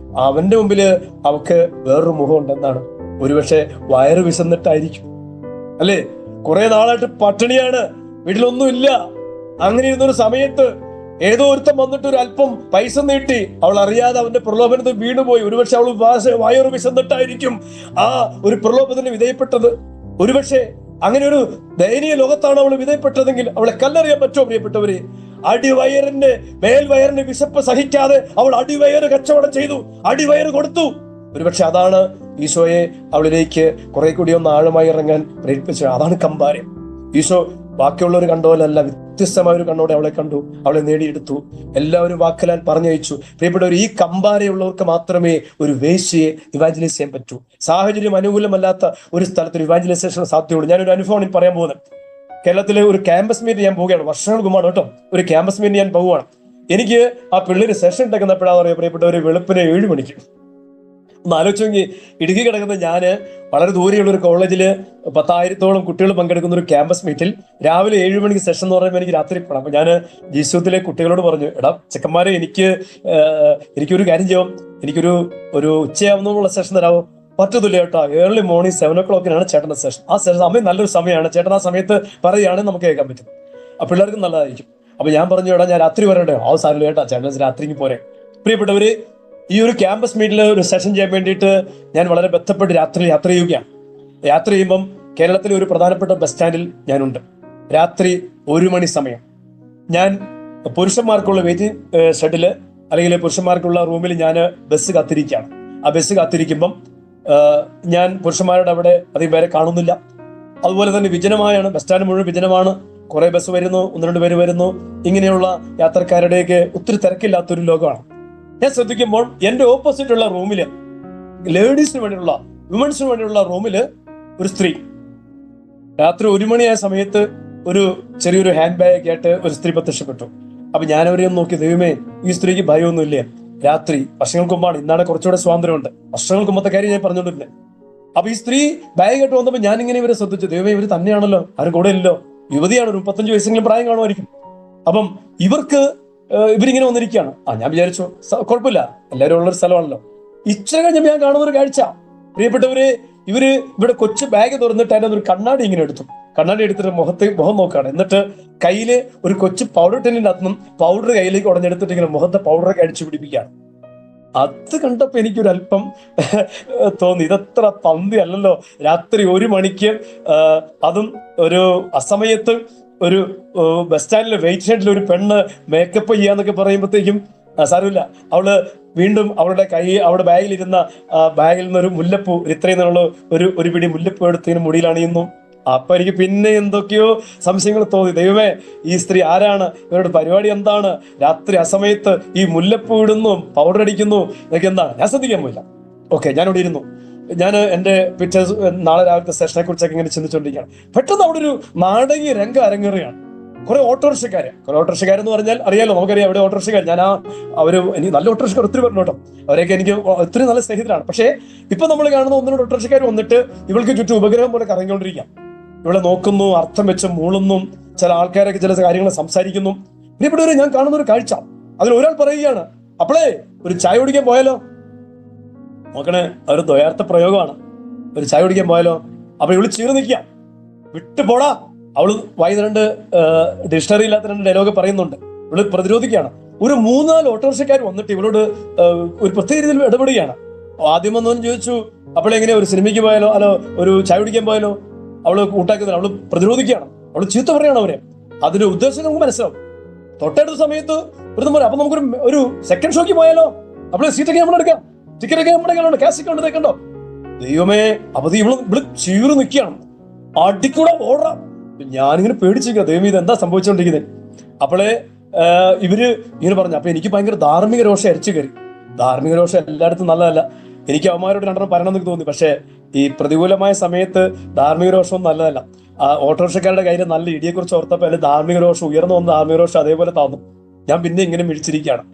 Speaker 1: അവന്റെ മുമ്പില് അവക്ക് വേറൊരു മുഖമുണ്ട്. എന്താണ്? ഒരുപക്ഷെ വയറ് വിശന്നിട്ടായിരിക്കും, അല്ലേ? കുറെ നാളായിട്ട് പട്ടിണിയാണ്, വീട്ടിലൊന്നുമില്ല. അങ്ങനെ ഇരുന്നൊരു സമയത്ത് ഏതോ ഒരുത്തം വന്നിട്ട് ഒരു അല്പം പൈസ നീട്ടി, അവൾ അറിയാതെ അവന്റെ പ്രലോഭനത്തിൽ വീണുപോയി. ഒരുപക്ഷെ അവൾ വയറ് വിശന്നിട്ടായിരിക്കും ആ ഒരു പ്രലോഭനത്തിന് വിധേയപ്പെട്ടത്. ഒരുപക്ഷെ അങ്ങനെ ഒരു ദയനീയ ലോകത്താണ് അവൾ വിധേയപ്പെട്ടതെങ്കിൽ അവളെ കല്ലെറിയാൻ പറ്റുമോ പ്രിയപ്പെട്ടവരെ? അടിവയറിന്റെ മേൽവയറിന്റെ വിശപ്പ് സഹിക്കാതെ അവൾ അടിവയറ് കച്ചവടം ചെയ്തു, അടിവയറ് കൊടുത്തു. ഒരുപക്ഷെ അതാണ് ഈശോയെ അവളിലേക്ക് കുറെ കൂടി ഒന്ന് ആഴമായി ഇറങ്ങാൻ പ്രേരിപ്പിച്ചത്. അതാണ് കമ്പാരം. ഈശോ ബാക്കിയുള്ളവർ കണ്ടോലല്ല, വ്യത്യസ്തമായ ഒരു കണ്ണോടെ അവളെ കണ്ടു, അവളെ നേടിയെടുത്തു. എല്ലാവരും വാക്കലാൽ പറഞ്ഞയച്ചു. പ്രിയപ്പെട്ടവർ, ഈ കമ്പാരയുള്ളവർക്ക് മാത്രമേ ഒരു വേശ്യയെ ഇവാഞ്ചലൈസ് ചെയ്യാൻ പറ്റൂ. സാഹചര്യം അനുകൂലമല്ലാത്ത ഒരു സ്ഥലത്ത് ഒരു ഇവാഞ്ചലൈസേഷൻ സാധ്യതയുള്ളൂ. ഞാനൊരു അനുഭവമാണ് പറയാൻ പോകുന്നത്. കേരളത്തിലെ ഒരു ക്യാമ്പസ് മീറ്റ് ഞാൻ പോവുകയാണ്, വർഷങ്ങൾക്ക് മുമ്പാണ് കേട്ടോ. ഒരു ക്യാമ്പസ് മീറ്റ് ഞാൻ പോവുകയാണ്. എനിക്ക് ആ പിള്ളേര് സെഷൻ ഉണ്ടാക്കുന്നപ്പോഴാണ് പറയാ, പ്രിയപ്പെട്ടവർ, വെളുപ്പിനെ 7 മണിക്ക്. ഒന്ന് ആലോചിച്ചെങ്കിൽ, ഇടുക്കി കിടക്കുന്ന ഞാന് വളരെ ദൂരെയുള്ള ഒരു കോളേജില് 10,000-ഓളം കുട്ടികൾ പങ്കെടുക്കുന്ന ഒരു ക്യാമ്പസ് മീറ്റിൽ രാവിലെ 7 മണിക്ക് സെഷൻ എന്ന് പറയുമ്പോൾ എനിക്ക് രാത്രി പോകണം. അപ്പൊ ഞാൻ ജീസൂത്തിലെ കുട്ടികളോട് പറഞ്ഞു, എടാ ചെക്കന്മാരെ, എനിക്കൊരു കാര്യം ചെയ്യാം, എനിക്കൊരു ഉച്ചയാവുന്നുള്ള സെഷൻ തരാമോ? പറ്റത്തില്ല കേട്ടോ, ഏർലി മോർണിംഗ് 7 o'clock ചേട്ടന്റെ സെഷൻ. ആ സെഷൻ സമയം നല്ലൊരു സമയമാണ്, ചേട്ടൻ ആ സമയത്ത് പറയുകയാണെങ്കിൽ നമുക്ക് കേൾക്കാൻ പറ്റും, ആ പിള്ളേർക്കും നല്ലതായിരിക്കും. അപ്പൊ ഞാൻ പറഞ്ഞു, എടാ ഞാൻ രാത്രി വരണ്ടേ? ആ സാറില്ല കേട്ടാ, ചേട്ടൻ രാത്രിക്ക് പോരെ. പ്രിയപ്പെട്ടവര്, ഈ ഒരു ക്യാമ്പസ് മീറ്റിൽ ഒരു സെഷൻ ചെയ്യാൻ വേണ്ടിയിട്ട് ഞാൻ വളരെ ബന്ധപ്പെട്ട് രാത്രി യാത്ര ചെയ്യുകയാണ്. യാത്ര ചെയ്യുമ്പം കേരളത്തിലെ ഒരു പ്രധാനപ്പെട്ട ബസ് സ്റ്റാൻഡിൽ ഞാനുണ്ട്. രാത്രി 1 മണി സമയം. ഞാൻ പുരുഷന്മാർക്കുള്ള വെയിറ്റിംഗ് ഷെഡില്, അല്ലെങ്കിൽ പുരുഷന്മാർക്കുള്ള റൂമിൽ ഞാൻ ബസ് കാത്തിരിക്കുകയാണ്. ആ ബസ് കാത്തിരിക്കുമ്പം ഞാൻ പുരുഷന്മാരുടെ അവിടെ അധികം പേരെ കാണുന്നില്ല. അതുപോലെ തന്നെ വിജനമായാണ്, ബസ് സ്റ്റാൻഡ് മുഴുവൻ വിജനമാണ്. കുറെ ബസ് വരുന്നു, 1-2 പേര് വരുന്നു. ഇങ്ങനെയുള്ള യാത്രക്കാരുടെയൊക്കെ ഒത്തിരി തിരക്കില്ലാത്തൊരു ലോകമാണ്. ഞാൻ ശ്രദ്ധിക്കുമ്പോൾ എന്റെ ഓപ്പോസിറ്റ് ഉള്ള റൂമില്, ലേഡീസിന് വേണ്ടിയുള്ള, വിമൻസിന് വേണ്ടിയുള്ള റൂമില് ഒരു സ്ത്രീ രാത്രി 1 മണിയായ സമയത്ത് ഒരു ചെറിയൊരു ഹാൻഡ് ബാഗ് ആയിട്ട് ഒരു സ്ത്രീ പ്രത്യക്ഷപ്പെട്ടു. അപ്പൊ ഞാൻ അവരെയും നോക്കി, ദൈവമേ, ഈ സ്ത്രീക്ക് ഭയമൊന്നുമില്ലേ? രാത്രി വർഷങ്ങൾക്ക് മുമ്പാണ്, ഇന്നാണ് കുറച്ചുകൂടെ സ്വാതന്ത്ര്യമുണ്ട്. വർഷങ്ങൾക്ക് മുമ്പത്തെ കാര്യം ഞാൻ പറഞ്ഞുകൊണ്ടിരുന്നത്. അപ്പൊ ഈ സ്ത്രീ ബാഗ് ആയിട്ട് വന്നപ്പോൾ ഞാൻ ഇങ്ങനെ ഇവരെ ശ്രദ്ധിച്ചു. ദൈവമേ, ഇവര് തന്നെയാണല്ലോ, ആരും കൂടെ ഇല്ലല്ലോ. യുവതിയാണ്, ഒരു 35 വയസ്സെങ്കിലും പ്രായം കാണുമായിരിക്കും. അപ്പം ഇവരിങ്ങനെ വന്നിരിക്കുകയാണ്. ഞാൻ വിചാരിച്ചു കുഴപ്പമില്ല, എല്ലാവരും ഉള്ളൊരു സ്ഥലമാണല്ലോ. ഇച്ചിരി കഴിഞ്ഞപ്പോൾ ഞാൻ കാണുന്ന ഒരു കാഴ്ച, പ്രിയപ്പെട്ടവര്, ഇവിടെ കൊച്ചു ബാഗ് തുറന്നിട്ട് അതിൻ്റെ ഒരു കണ്ണാടി ഇങ്ങനെ എടുത്തു. കണ്ണാടി എടുത്തിട്ട് മുഖം നോക്കുകയാണ്. എന്നിട്ട് കയ്യില് ഒരു കൊച്ചു പൗഡർ ടിന്നിന്റെ അകത്തുനിന്നും പൗഡർ കയ്യിലേക്ക് ഉടഞ്ഞെടുത്തിട്ട് ഇങ്ങനെ മുഖത്തെ പൗഡറൊക്കെ അടിച്ചു പിടിപ്പിക്കുകയാണ്. അത് കണ്ടപ്പോ എനിക്കൊരു അല്പം തോന്നി, ഇതത്ര പന്തി അല്ലല്ലോ. രാത്രി 1 മണിക്ക്, അതും ഒരു അസമയത്ത്, ഒരു ബസ് സ്റ്റാൻഡിലെ വെയിറ്റ് ഷെഡിൽ ഒരു പെണ്ണ് മേക്കപ്പ് ചെയ്യാന്നൊക്കെ പറയുമ്പോഴത്തേക്കും സാരമില്ല. അവള് വീണ്ടും അവളുടെ ബാഗിൽ നിന്നൊരു മുല്ലപ്പൂ, ഇത്രയും നിന്നുള്ള ഒരു പിടി മുല്ലപ്പൂ എടുത്തതിന് മുടിയിലണിയുന്നു. അപ്പൊ എനിക്ക് പിന്നെ എന്തൊക്കെയോ സംശയങ്ങൾ തോന്നി. ദൈവമേ, ഈ സ്ത്രീ ആരാണ്? ഇവരുടെ പരിപാടി എന്താണ്? രാത്രി അസമയത്ത് ഈ മുല്ലപ്പൂ ഇടുന്നു, പൗഡർ അടിക്കുന്നു, ഇതൊക്കെ എന്താണ്? ഞാൻ ശ്രദ്ധിക്കാൻ പോയില്ല. ഓക്കെ, ഞാനിവിടെ ഇരുന്നു. ഞാൻ എൻ്റെ നാളെ രാവിലത്തെ സെഷനെ കുറിച്ചൊക്കെ ഇങ്ങനെ ചിന്തിച്ചുകൊണ്ടിരിക്കുകയാണ്. പെട്ടെന്ന് അവിടെ ഒരു നാടകീയ രംഗം അരങ്ങേറുകയാണ്. കുറെ ഓട്ടോറിക്ഷക്കാരെന്ന് പറഞ്ഞാൽ അറിയാലോ, നമുക്കറിയാം അവിടെ ഓട്ടോറിക്ഷക്കാർ. എനിക്ക് നല്ല ഓട്ടോറിക്ഷക്കാർ ഒത്തിരി പറഞ്ഞു കേട്ടോ. അവരെയൊക്കെ എനിക്ക് ഒത്തിരി നല്ല സ്നേഹിതരാണ്. പക്ഷേ ഇപ്പൊ നമ്മൾ കാണുന്ന 1-2 ഓട്ടോറിക്ഷക്കാർ വന്നിട്ട് ഇവൾക്ക് ചുറ്റും ഉപഗ്രഹം പോലെ കറങ്ങിക്കൊണ്ടിരിക്കാം. ഇവിടെ നോക്കുന്നു, അർത്ഥം വെച്ച് മൂളുന്നു, ചില ആൾക്കാരൊക്കെ ചില കാര്യങ്ങൾ സംസാരിക്കുന്നു. പ്രിയപ്പെട്ടവരെ, ഞാൻ കാണുന്ന ഒരു കാഴ്ച, അതിൽ ഒരാൾ പറയുകയാണ്, അപ്പളേ ഒരു ചായ കുടിക്കാൻ പോയാലോ? നോക്കണേ, ഒരു ദ്വയാർത്ഥ പ്രയോഗമാണ്. ഒരു ചായ കുടിക്കാൻ പോയാലോ? അപ്പൊ ഇവള് ചീറി നിൽക്കുക, വിട്ടു പോടാ. അവള് വായി 2 ഡിക്ഷണറി ഇല്ലാത്ത 2 ഡയലോഗ് പറയുന്നുണ്ട്. ഇവള് പ്രതിരോധിക്കുകയാണ്. ഒരു 3-4 ഓട്ടോറിക്ഷക്കാർ വന്നിട്ട് ഇവളോട് ഒരു പ്രത്യേക രീതിയിൽ ഇടപെടുകയാണ്. ആദ്യം വന്നവൻ ചോദിച്ചു, അപ്പോഴെങ്ങനെ ഒരു സിനിമയ്ക്ക് പോയാലോ, അല്ലോ ഒരു ചായ കുടിക്കാൻ പോയാലോ? അവള് കൂട്ടാക്കുന്നില്ല, അവള് പ്രതിരോധിക്കുകയാണ്, അവള് ചീത്ത പറയാണ് അവരെ. അതിന്റെ ഉദ്ദേശം നമുക്ക് മനസ്സിലാവും. തൊട്ടടുത്ത സമയത്ത് അപ്പൊ നമുക്കൊരു സെക്കൻഡ് ഷോക്ക് പോയാലോ? അപ്പോൾ സീറ്റൊക്കെ നമ്മളെടുക്കാം, ടിക്കറ്റൊക്കെ നമ്മുടെ കാശൊക്കെ ഉണ്ട്, കണ്ടോ? ദൈവമേ, അപ്പൊ ഇവള് ചീറ് നിൽക്കുകയാണ്. അടിക്കൂടെ ഓടാം. ഞാനിങ്ങനെ പേടിച്ചിരിക്കുക, ദൈവം ഇത് എന്താ സംഭവിച്ചുകൊണ്ടിരിക്കുന്നത്? അപ്പോളെ ഇവര് ഇങ്ങനെ പറഞ്ഞു. അപ്പൊ എനിക്ക് ഭയങ്കര ധാർമ്മിക രോഷം അരിച്ചു കയറി. ധാർമ്മിക രോഷം എല്ലായിടത്തും നല്ലതല്ല. എനിക്ക് അവന്മാരോട് 2 പറയണമെന്നൊക്കെ തോന്നി. പക്ഷെ ഈ പ്രതികൂലമായ സമയത്ത് ധാർമ്മിക രോഷവും നല്ലതല്ല. ഓട്ടോറിക്ഷക്കാരുടെ കയ്യിൽ നല്ല ഇടിയെക്കുറിച്ച് ഓർത്തപ്പോൾ അതിൽ ധാർമ്മിക രോഷം ഉയർന്നു വന്ന ധാർമ്മിക രോഷം അതേപോലെ താന്നു. ഞാൻ പിന്നെ ഇങ്ങനെ മിഴിച്ചിരിക്കുകയാണ്.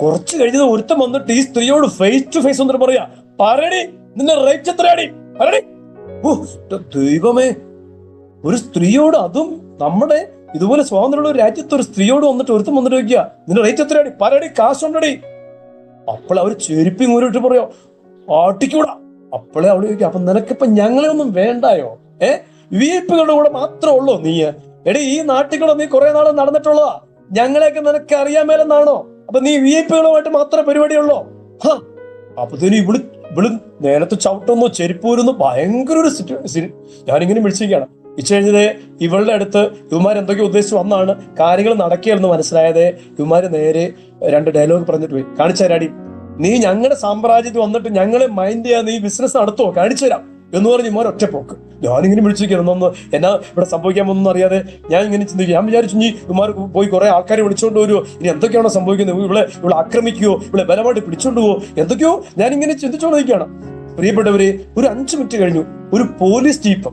Speaker 1: കുറച്ച് കഴിഞ്ഞത് ഒരുത്തം വന്നിട്ട് ഈ സ്ത്രീയോട് ഫേസ് ടു ഫേസ് ഒന്നിട്ട് പറയാ, പറയടി, നിന്റെ റേറ്റ് എത്രയാടി, പറയടി. ദൈവമേ, ഒരു സ്ത്രീയോട്, അതും നമ്മുടെ ഇതുപോലെ സ്വാതന്ത്ര്യമുള്ള ഒരു രാജ്യത്ത് ഒരു സ്ത്രീയോട് വന്നിട്ട് ഒരുത്തം വന്നിട്ട് വയ്ക്കുക, നിന്റെ റേറ്റ് എത്രയാടി, പറയടി, കാശുണ്ടടി. അപ്പോൾ അവർ ചെരുപ്പി ഊരിട്ട് പറയോ, ആട്ടിക്കൂടാ. അപ്പോഴേ അവള് ചോദിക്കും, അപ്പൊ നിനക്കിപ്പൊ ഞങ്ങളെ ഒന്നും വേണ്ടായോ? വിഐപികളുടെ കൂടെ മാത്രമേ ഉള്ളൂ നീ? എടി, ഈ നാട്ടിൽ കൂടെ നീ കുറെ നാൾ നടന്നിട്ടുള്ളതാ, ഞങ്ങളെയൊക്കെ നിനക്ക് അറിയാൻ മേലെന്നാണോ? അപ്പൊ നീ വിഐപികളുമായിട്ട് മാത്രമേ പരിപാടിയുള്ളോ? അപ്പത്തേനും ഇവള് നേരത്തെ ചവിട്ടുന്നു, ചെരുപ്പൂരുന്നു, ഭയങ്കര ഒരു ഞാനിങ്ങനെ വിളിച്ചിരിക്കുകയാണ്. കഴിഞ്ഞത് ഇവളുടെ അടുത്ത് ഇവന്മാർ എന്തൊക്കെയോ ഉദ്ദേശിച്ച് വന്നാണ് കാര്യങ്ങൾ നടക്കുകയെന്ന് മനസ്സിലായത്. ഇവന്മാര് നേരെ 2 ഡയലോഗ് പറഞ്ഞിട്ട് പോയി, കാണിച്ചു തരാടി, നീ ഞങ്ങളുടെ സാമ്രാജ്യത്തിൽ വന്നിട്ട് ഞങ്ങളെ മൈൻഡ് ചെയ്യാൻ നീ ബിസിനസ് നടത്തുവോ, കാണിച്ചു തരാം എന്ന് പറഞ്ഞ് ഇവന്മാർ ഒറ്റപ്പോക്ക്. ഞാനിങ്ങനെ വിളിച്ചിരിക്കുന്നു, എന്നാ ഇവിടെ സംഭവിക്കാൻ പോകുന്ന അറിയാതെ ഞാൻ ഇങ്ങനെ ചിന്തിക്കുക. ഞാൻ വിചാരിച്ചു ഇനി ഇവന്മാർ പോയി കുറെ ആൾക്കാരെ വിളിച്ചോണ്ട് വരുമോ, ഇനി എന്തൊക്കെയാണോ സംഭവിക്കുന്നത്, ഇവിടെ ആക്രമിക്കുകയോ, ഇവിടെ ബലമായിട്ട് പിടിച്ചോണ്ട് പോവോ, എന്തൊക്കെയോ ഞാനിങ്ങനെ ചിന്തിച്ചോണ്ടിരിക്കുകയാണ്. പ്രിയപ്പെട്ടവരെ, ഒരു 5 മിനിറ്റ് കഴിഞ്ഞു, ഒരു പോലീസ് ജീപ്പ്,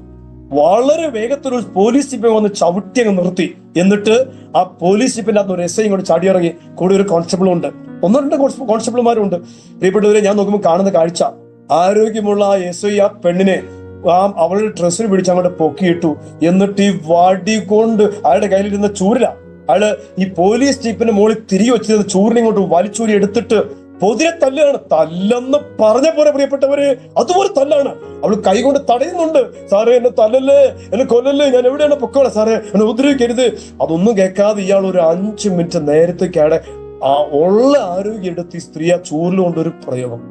Speaker 1: വളരെ വേഗത്തിൽ പോലീസ് ജീപ്പ് വന്ന് ചവിട്ടി അങ്ങ് നിർത്തി. എന്നിട്ട് ആ പോലീസ് ജീപ്പിന്റെ അകത്ത് ഒരു എസ് ഐ ഇങ്ങോട്ട് ചാടിയിറങ്ങി. കൂടെ ഒരു കോൺസ്റ്റബിളും ഉണ്ട്, 1-2 കോൺസ്റ്റബിൾമാരും ഉണ്ട്. പ്രിയപ്പെട്ടവരെ, ഞാൻ നോക്കുമ്പോൾ കാണുന്ന കാഴ്ച, ആരോഗ്യമുള്ള ആ എസ് ഐ ആ പെണ്ണിനെ അവളുടെ ഡ്രസ്സിന് പിടിച്ച് അങ്ങോട്ട് പൊക്കിയിട്ടു. എന്നിട്ട് ഈ വടി കൊണ്ട് അയാളുടെ കയ്യിലിരുന്ന ചൂരില അയാള് ഈ പോലീസ് ജീപ്പിന്റെ മുകളിൽ തിരികെ വെച്ചിരുന്ന ചൂരിനെ ഇങ്ങോട്ട് വലിച്ചൂരി എടുത്തിട്ട് പൊതിരെ തല്ലാണ്. തല്ലെന്ന് പറഞ്ഞ പോലെ പ്രിയപ്പെട്ടവര്, അതുപോലെ തല്ലാണ്. അവള് കൈകൊണ്ട് തടയുന്നുണ്ട്. സാറേ, എന്നെ തല്ലല്ലേ, എന്നെ കൊല്ലല്ലേ, ഞാൻ എവിടെയാണ് പൊക്കോളെ സാറേ, എന്നെ ഉപദ്രവിക്കരുത്. അതൊന്നും കേൾക്കാതെ ഇയാൾ ഒരു 5 മിനിറ്റ് നേരത്തേക്കാടെ ഉള്ള ആരോഗ്യം എടുത്ത് ഈ സ്ത്രീ ആ ചൂരിലുകൊണ്ടൊരു പ്രയോഗം,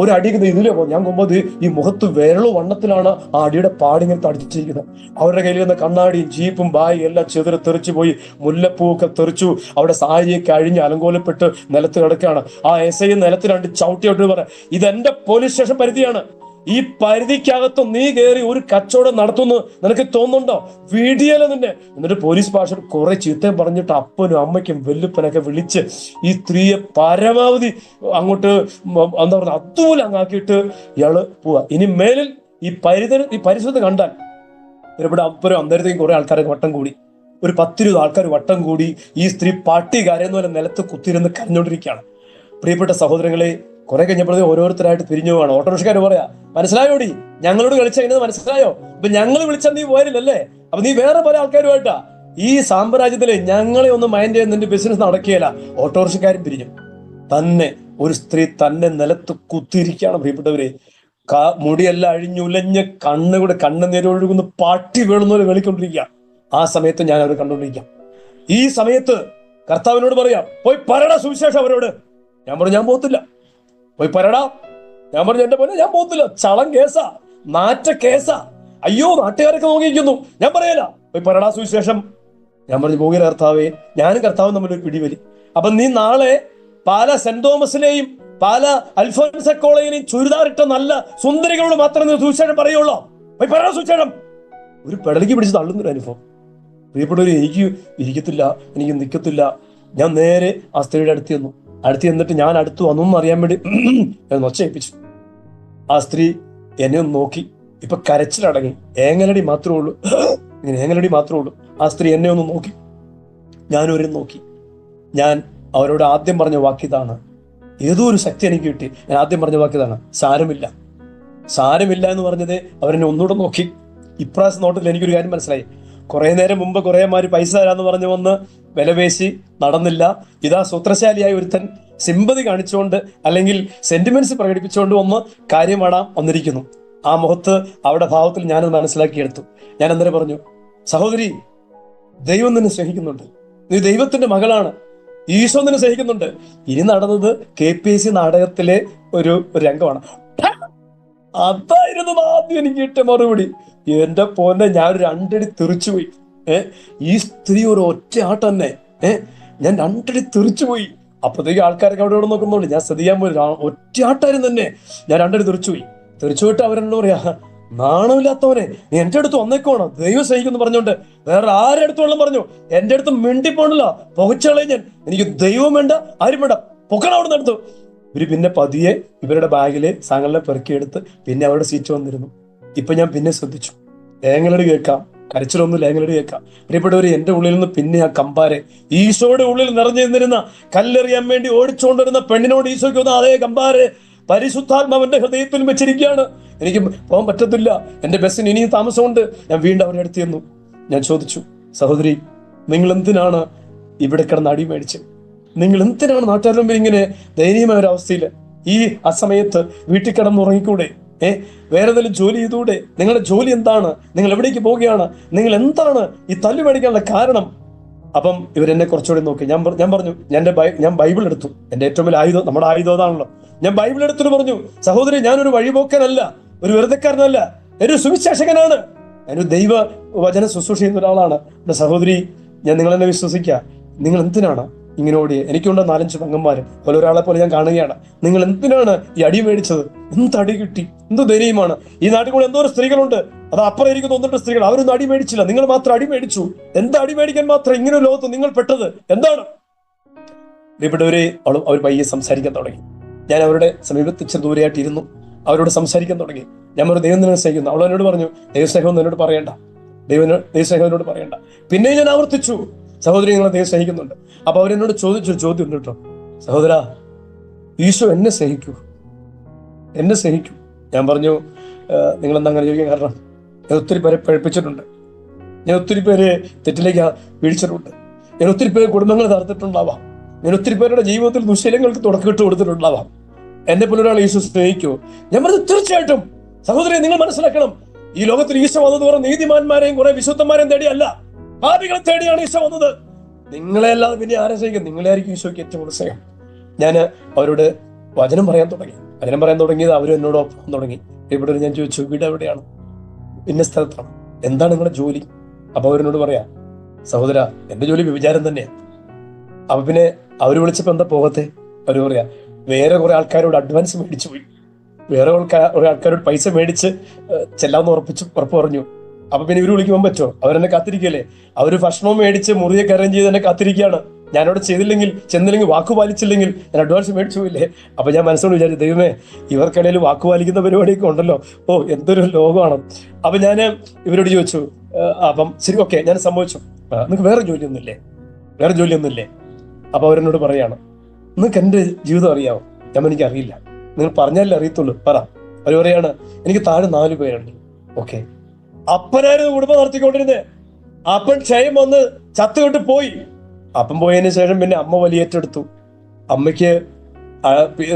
Speaker 1: ഒരു അടിക്കുന്നത് ഇതിലേ പോകും. ഞാൻ കൊമ്പത് ഈ മുഖത്ത് വിരളു വണ്ണത്തിലാണ് ആ അടിയുടെ പാടിങ്ങനെ തടിച്ചിരിക്കുന്നത്. അവരുടെ കയ്യിൽ നിന്ന് കണ്ണാടിയും ജീപ്പും ബാഗും എല്ലാം ചെതിരെ തെറിച്ചു പോയി, മുല്ലപ്പൂവൊക്കെ തെറിച്ചു. അവിടെ സാരിയൊക്കെ അഴിഞ്ഞ് അലങ്കോലപ്പെട്ട് നിലത്ത് കിടക്കുകയാണ്. ആ എസ് ഐ നിലത്ത് 2 ചവിട്ടിയോട്ട് പറയാം, ഇതെന്റെ പോലീസ് സ്റ്റേഷൻ പരിധിയാണ്, ഈ പരിധിക്കകത്ത് നീ കയറി ഒരു കച്ചവടം നടത്തുന്നു നിനക്ക് തോന്നുന്നുണ്ടോ? വീഡിയോയില് നിന്നെ. എന്നിട്ട് പോലീസ് ഭാഷ കുറെ ചീത്തയും പറഞ്ഞിട്ട് അപ്പനും അമ്മയ്ക്കും വെല്ലുപ്പനൊക്കെ വിളിച്ച് ഈ സ്ത്രീയെ പരമാവധി അങ്ങോട്ട് എന്താ പറയുക, അതുപോലെ അങ്ങാക്കിയിട്ട് ഇയാള് പോവാ. ഇനി മേലിൽ ഈ പരിസരത്ത് കണ്ടാൽ ഇവിടെ അപ്പുറം അന്നേരത്തേക്കും കുറെ ആൾക്കാരൊക്കെ വട്ടം കൂടി, ഒരു 10-20 ആൾക്കാർ വട്ടം കൂടി ഈ സ്ത്രീ പട്ടി കരയുന്ന പോലെ നിലത്ത് കുത്തിയിരുന്ന് കരഞ്ഞോണ്ടിരിക്കുകയാണ്. പ്രിയപ്പെട്ട സഹോദരങ്ങളെ, കുറെ കഴിഞ്ഞപ്പോഴേ ഓരോരുത്തരായിട്ട് പിരിഞ്ഞു പോവാണ്. ഓട്ടോറിക്ഷക്കാർ പറയാ, മനസ്സിലായോടി, ഞങ്ങളോട് കളിച്ചത് മനസ്സിലായോ? അപ്പൊ ഞങ്ങൾ വിളിച്ചാൽ നീ പോരില്ലല്ലേ, അപ്പൊ നീ വേറെ പല ആൾക്കാരുമായിട്ടാ ഈ സാമ്രാജ്യത്തിലെ ഞങ്ങളെ ഒന്ന് മൈൻഡ് ചെയ്യുന്ന നിന്റെ ബിസിനസ് നടക്കുകയില്ല. ഓട്ടോറിക്ഷക്കാരും പിരിഞ്ഞു. തന്നെ ഒരു സ്ത്രീ തന്നെ നിലത്ത് കുത്തിയിരിക്കുകയാണ്. പ്രിയപ്പെട്ടവരെ, മുടിയെല്ലാം അഴിഞ്ഞുലഞ്ഞ് കണ്ണുനീരൊഴുകുന്ന പാട്ടി വീഴുന്ന പോലെ വെളിക്കൊണ്ടിരിക്കുക. ആ സമയത്ത് ഞാൻ അവർ കണ്ടുകൊണ്ടിരിക്കാം. ഈ സമയത്ത് കർത്താവിനോട് പറയാം, പോയി പറയടാ സുവിശേഷം അവരോട്. ഞാൻ പറഞ്ഞു, ഞാൻ പോകത്തില്ല. പോയി പറയടാ. ഞാൻ പറഞ്ഞു, എന്റെ പോലെ ഞാൻ പോകത്തില്ല, ചളം കേസാ, നാറ്റ കേസാ, അയ്യോ നാട്ടുകാരൊക്കെ നോക്കിയിരിക്കുന്നു, ഞാൻ പറയല. പോയി പറയടാ സുവിശേഷം. ഞാൻ പറഞ്ഞു, പോകില്ല കർത്താവേ, ഞാനും കർത്താവും തമ്മിൽ ഒരു പിടിവലി. അപ്പൊ നീ നാളെ പാല സെന്റ് തോമസിലെയും പാല അൽഫോൻസ കോളേജിലെയും ചുരിദാറിട്ട നല്ല സുന്ദരികളോട് മാത്രമേ നീ സുവിശേഷം പറയുള്ളൂ. പോയി പറയടാ സുവിശേഷം. ഒരു പെടലിക്ക് പിടിച്ച് തള്ളുന്നൊരു അനുഭവം. പ്രിയപ്പെട്ടവര്, എനിക്ക് ഇരിക്കത്തില്ല, എനിക്ക് നിൽക്കത്തില്ല. ഞാൻ നേരെ ആ സ്ത്രീയുടെ അടുത്ത് ചെന്നിട്ട് ഞാൻ അടുത്ത് വന്നൊന്നും അറിയാൻ വേണ്ടി നൊച്ചേൽപ്പിച്ചു. ആ സ്ത്രീ എന്നെ ഒന്ന് നോക്കി. ഇപ്പൊ കരച്ചിലടങ്ങി, ഏങ്ങലടി മാത്രമേ ഉള്ളൂ, ഇങ്ങനെ ഏങ്ങലടി മാത്രമേ ഉള്ളൂ. ആ സ്ത്രീ എന്നെ ഒന്ന് നോക്കി, ഞാനൊരു നോക്കി. ഞാൻ അവരോട് ആദ്യം പറഞ്ഞ വാക്കിതാണ്, ഏതോ ഒരു ശക്തി എനിക്ക് കിട്ടി. ഞാൻ ആദ്യം പറഞ്ഞ വാക്കിതാണ്, സാരമില്ല. സാരമില്ല എന്ന് പറഞ്ഞത് അവരെന്നെ ഒന്നുകൂടെ നോക്കി. ഇപ്രാവശ്യം നോട്ടിൽ എനിക്കൊരു കാര്യം മനസ്സിലായി. കുറെ നേരം മുമ്പ് കുറേമാര് പൈസ തരാന്ന് പറഞ്ഞു വന്ന് വിലപേശി നടന്നില്ല. ഇതാ സൂത്രശാലിയായ ഒരുത്തൻ സിമ്പതി കാണിച്ചുകൊണ്ട് അല്ലെങ്കിൽ സെന്റിമെന്റ്സ് പ്രകടിപ്പിച്ചുകൊണ്ട് വന്ന് കാര്യം പാടാൻ വന്നിരിക്കുന്നു. ആ മുഖത്ത് അവിടെ ഭാവത്തിൽ ഞാനത് മനസ്സിലാക്കിയെടുത്തു. ഞാൻ അന്നേരം പറഞ്ഞു, സഹോദരി, ദൈവം നിന്നെ സ്നേഹിക്കുന്നുണ്ട്, നീ ദൈവത്തിന്റെ മകളാണ്, ഈശോ നിന്നെ സ്നേഹിക്കുന്നുണ്ട്. ഇനി നടന്നത് KPSC നാടകത്തിലെ ഒരു രംഗമാണ്. അതായിരുന്നു ആദ്യം എനിക്ക് കിട്ടിയ മറുപടി. എന്റെ പോന്നെ, ഞാൻ 2 അടി തെറിച്ചുപോയി. ഈ സ്ത്രീ ഒരു ഒറ്റ ആട്ടന്നെ, ഞാൻ 2 അടി തെറിച്ചുപോയി. അപ്പത്തേക്ക് ആൾക്കാരൊക്കെ അവിടെ നോക്കുന്നുണ്ട്. ഞാൻ ശ്രദ്ധിക്കാൻ പോയി, ഒറ്റ ആട്ടായിരുന്നു തന്നെ. ഞാൻ 2 അടി തെറിച്ചുപോയിട്ട് അവരെന്നോട് പറയാ, നാണമില്ലാത്തവനെ, നീ എന്റെ അടുത്ത് വന്നേക്കോണം, ദൈവം സ്നേഹിക്കുന്നു പറഞ്ഞോണ്ട് വേറെ ആരുടെ അടുത്ത് വെള്ളം പറഞ്ഞു. എന്റെ അടുത്ത് മിണ്ടിപ്പോണില്ല, പുകച്ചളയും ഞാൻ. എനിക്ക് ദൈവം വേണ്ട, ആരും വേണ്ട, പൊക്കണം അവിടെ നിന്നെടുത്തു. ഇവര് പിന്നെ പതിയെ ഇവരുടെ ബാഗിലെ സാധനങ്ങളെ പെറുക്കിയെടുത്ത് പിന്നെ അവരുടെ സീറ്റ് വന്നിരുന്നു. ഇപ്പൊ ഞാൻ പിന്നെ ശ്രദ്ധിച്ചു, ഏങ്ങലടി കേൾക്കാം, കരച്ചിലൊന്നുമില്ല, ഏങ്ങലടി കേൾക്കാം. പ്രിയപ്പെട്ടവര്, എന്റെ ഉള്ളിൽ നിന്ന് പിന്നെ ആ കമ്പാരെ, ഈശോയുടെ ഉള്ളിൽ നിറഞ്ഞു നിന്നിരുന്ന കല്ലെറിയാൻ വേണ്ടി ഓടിച്ചുകൊണ്ടിരുന്ന പെണ്ണിനോട് ഈശോയ്ക്ക് വന്ന അതേ കമ്പാരെ പരിശുദ്ധാത്മാവിന്റെ ഹൃദയത്തിൽ വെച്ചിരിക്കുകയാണ്. എനിക്ക് പോകാൻ പറ്റത്തില്ല, എന്റെ ബസ്സിന് ഇനിയും താമസമുണ്ട്. ഞാൻ വീണ്ടും അവരുടെ അടുത്ത് ചെന്നു. ഞാൻ ചോദിച്ചു, സഹോദരി, നിങ്ങൾ എന്തിനാണ് ഇവിടെ കിടന്ന് അടി മേടിച്ചത്? നിങ്ങൾ എന്തിനാണ് നാട്ടുകാരുടെ മുമ്പിൽ ഇങ്ങനെ ദയനീയമായ ഒരു അവസ്ഥയിൽ ഈ അസമയത്ത് വീട്ടിൽ കിടന്നുറങ്ങിക്കൂടെ? വേറെ ഏതെങ്കിലും ജോലി ചെയ്തുകൂടെ? നിങ്ങളുടെ ജോലി എന്താണ്? നിങ്ങൾ എവിടേക്ക് പോവുകയാണ്? നിങ്ങൾ എന്താണ് ഈ തല്ലു മേടിക്കാനുള്ള കാരണം? അപ്പം ഇവരെന്നെ കുറച്ചുകൂടി നോക്കി. ഞാൻ പറഞ്ഞു, ഞാൻ ബൈബിൾ എടുത്തു. എന്റെ ഏറ്റവും വലിയ ആയുധം, നമ്മുടെ ആയുധം അതാണല്ലോ. ഞാൻ ബൈബിൾ എടുത്തിട്ട് പറഞ്ഞു, സഹോദരി, ഞാനൊരു വഴിപോക്കനല്ല, ഒരു വെറുതെക്കാരനല്ല, ഒരു സുവിശേഷകനാണ്, ഞാനൊരു ദൈവ വചന ശുശ്രൂഷ ചെയ്യുന്ന ഒരാളാണ്. എന്റെ സഹോദരി, ഞാൻ നിങ്ങളെന്നെ വിശ്വസിക്കുക. നിങ്ങൾ എന്തിനാണ് ഇങ്ങനെ ഓടിയ? എനിക്കുണ്ട് 4-5 പെങ്ങന്മാരും, പോലെ ഒരാളെ പോലെ ഞാൻ കാണുകയാണ്. നിങ്ങൾ എന്തിനാണ് ഈ അടി മേടിച്ചത്? എന്ത് അടി കിട്ടി? എന്ത് ധൈര്യമാണ്? ഈ നാട്ടിൽ കൂടെ എന്തോരം സ്ത്രീകളുണ്ട്, അത് അപ്പുറം ഇരിക്കുന്ന 1-2 സ്ത്രീകൾ, അവരൊന്നും അടി മേടിച്ചില്ല, നിങ്ങൾ മാത്രം അടി മേടിച്ചു. എന്താ അടി മേടിക്കാൻ മാത്രം ഇങ്ങനെ ഒരു ലോകത്ത് നിങ്ങൾ പെട്ടത് എന്താണ്? പ്രിയപ്പെട്ടവരെ, അവർ പയ്യെ സംസാരിക്കാൻ തുടങ്ങി. ഞാൻ അവരുടെ സമീപത്ത് ഇച്ചിരി ദൂരെയായിട്ട് ഇരുന്നു. അവരോട് സംസാരിക്കാൻ തുടങ്ങി. ഞാൻ ഒരു ദൈവം നിന്നെ സ്നേഹിക്കുന്നു. അവൾ എന്നോട് പറഞ്ഞു, ദൈവസ്നേഹം എന്നോട് പറയണ്ട, ദൈവസ്നേഹം എന്നോട് പറയണ്ട. പിന്നെ ഞാൻ ആവർത്തിച്ചു, സഹോദരി, നിങ്ങളെ ദൈവം സ്നേഹിക്കുന്നുണ്ട്. അപ്പൊ അവരെന്നോട് ചോദിച്ചൊരു ചോദ്യം ഉണ്ട് കേട്ടോ, സഹോദര, ഈശോ എന്നെ സ്നേഹിക്കൂ? ഞാൻ പറഞ്ഞു, നിങ്ങളെന്താ അങ്ങനെ ചോദിക്കാൻ കാരണം? ഞാൻ ഒത്തിരി പേരെ പഴിപ്പിച്ചിട്ടുണ്ട്, ഞാൻ ഒത്തിരി പേരെ തെറ്റിലേക്ക് വീഴ്ചിട്ടുണ്ട്, ഞാൻ ഒത്തിരി പേര് കുടുംബങ്ങൾ തകർത്തിട്ടുണ്ടാവാം, ഞാൻ ഒത്തിരി പേരുടെ ജീവിതത്തിൽ ദുശീലങ്ങൾക്ക് തുടക്കമിട്ട് കൊടുത്തിട്ടുണ്ടാവാം. എന്നെ പോലെ ഒരാൾ ഈശോ സ്നേഹിക്കൂ? ഞാൻ പറഞ്ഞു, തീർച്ചയായിട്ടും സഹോദരി, നിങ്ങൾ മനസ്സിലാക്കണം, ഈ ലോകത്തിൽ ഈശോ വന്നത് കുറെ നീതിമാന്മാരെയും കുറെ വിശുദ്ധന്മാരെയും തേടിയല്ല, പാപികളെ തേടിയാണ് ഈശോ വന്നത്. നിങ്ങളെ അല്ലാതെ പിന്നെ ആരെ സ്നേഹിക്കും? നിങ്ങളെ ആയിരിക്കും ഈശോയ്ക്ക് ഏറ്റവും കൂടുതൽ സ്നേഹം. ഞാൻ അവരോട് വചനം പറയാൻ തുടങ്ങിയത് അവരും എന്നോടൊപ്പം തുടങ്ങി. ഇവിടെ ഞാൻ ചോദിച്ചു, വീട് എവിടെയാണ്? ഇന്ന സ്ഥലത്താണ്. എന്താണ് നിങ്ങളുടെ ജോലി? അപ്പൊ അവരെന്നോട് പറയാ, സഹോദര, എന്റെ ജോലി വ്യഭിചാരം തന്നെയാണ്. അപ്പൊ പിന്നെ അവര് വിളിച്ചപ്പോ എന്താ പോകത്തെ? അവര് പറയാ, വേറെ കുറെ ആൾക്കാരോട് അഡ്വാൻസ് മേടിച്ചു പോയി, വേറെ കുറെ ആൾക്കാരോട് പൈസ മേടിച്ച് ചെല്ലാന്ന് ഉറപ്പ് പറഞ്ഞു. അപ്പൊ പിന്നെ ഇവര് വിളിക്കുമ്പോൾ പറ്റോ? അവരെന്നെ കാത്തിരിക്കല്ലേ? അവര് ഭക്ഷണവും മേടിച്ച് മുറിയെ കരം ചെയ്ത് എന്നെ കാത്തിരിക്കുകയാണ്. ഞാനവിടെ ചെന്നില്ലെങ്കിൽ വാക്കുപാലിച്ചില്ലെങ്കിൽ ഞാൻ അഡ്വാൻസ് മേടിച്ചു പോയില്ലേ? അപ്പൊ ഞാൻ മനസ്സോട് വിചാരിച്ചു, ദൈവമേ, ഇവർക്കിടയിൽ വാക്കുപാലിക്കുന്ന പരിപാടിയൊക്കെ ഉണ്ടല്ലോ. എന്തൊരു ലോകമാണ്. അപ്പൊ ഞാൻ ഇവരോട് ചോദിച്ചു, അപ്പം ശരി, ഓക്കെ, ഞാൻ സമ്മതിച്ചു. നിങ്ങൾക്ക് വേറെ ജോലിയൊന്നുമില്ലേ? അപ്പൊ അവരെന്നോട് പറയാണ്, നിങ്ങൾക്ക് എന്റെ ജീവിതം അറിയാമോ? ഞാൻ എനിക്ക് അറിയില്ല, നിങ്ങൾ പറഞ്ഞാലേ അറിയത്തുള്ളൂ, പറ. അവർ പറയാണ്, എനിക്ക് താഴെ 4 പേരുണ്ട്. ഓക്കെ, അപ്പനായിരുന്നു കുടുംബം നടത്തിക്കൊണ്ടിരുന്നത്. അപ്പൻ ക്ഷയം വന്ന് ചത്തുകൊണ്ട് പോയി. അപ്പം പോയതിനു ശേഷം പിന്നെ അമ്മ വലിയേറ്റെടുത്തു. അമ്മയ്ക്ക്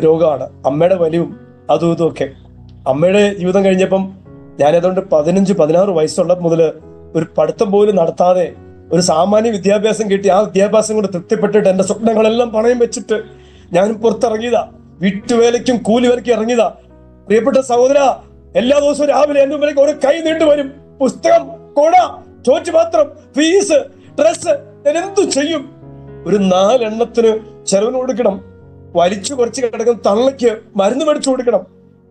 Speaker 1: രോഗമാണ്, അമ്മയുടെ വലിവും അതും ഇതും ഒക്കെ. അമ്മയുടെ ജീവിതം കഴിഞ്ഞപ്പം ഞാനതുകൊണ്ട് 15-16 വയസ്സുള്ള മുതൽ ഒരു പഠിത്തം പോലും നടത്താതെ ഒരു സാമാന്യ വിദ്യാഭ്യാസം കിട്ടി. ആ വിദ്യാഭ്യാസം കൊണ്ട് തൃപ്തിപ്പെട്ടിട്ട് എന്റെ സ്വപ്നങ്ങളെല്ലാം പണയം വെച്ചിട്ട് ഞാനും പുറത്തിറങ്ങിയതാ. വീട്ടുവേലയ്ക്കും കൂലിവേലയ്ക്കും ഇറങ്ങിയതാ. പ്രിയപ്പെട്ട സഹോദര, എല്ലാ ദിവസവും രാവിലെ എന്റെ മുമ്പിലേക്ക് ഒരു കൈ നീണ്ടുവരും. പുസ്തകം, കൊട, ചോറ്റുപാത്രം, ഫീസ്, ഡ്രസ്, ഞാൻ എന്തു ചെയ്യും? ഒരു 4 എണ്ണത്തിന് ചെലവിന് കൊടുക്കണം. വലിച്ചു കുറച്ച് കിടക്കുന്ന തള്ളയ്ക്ക് മരുന്ന് മേടിച്ചു കൊടുക്കണം.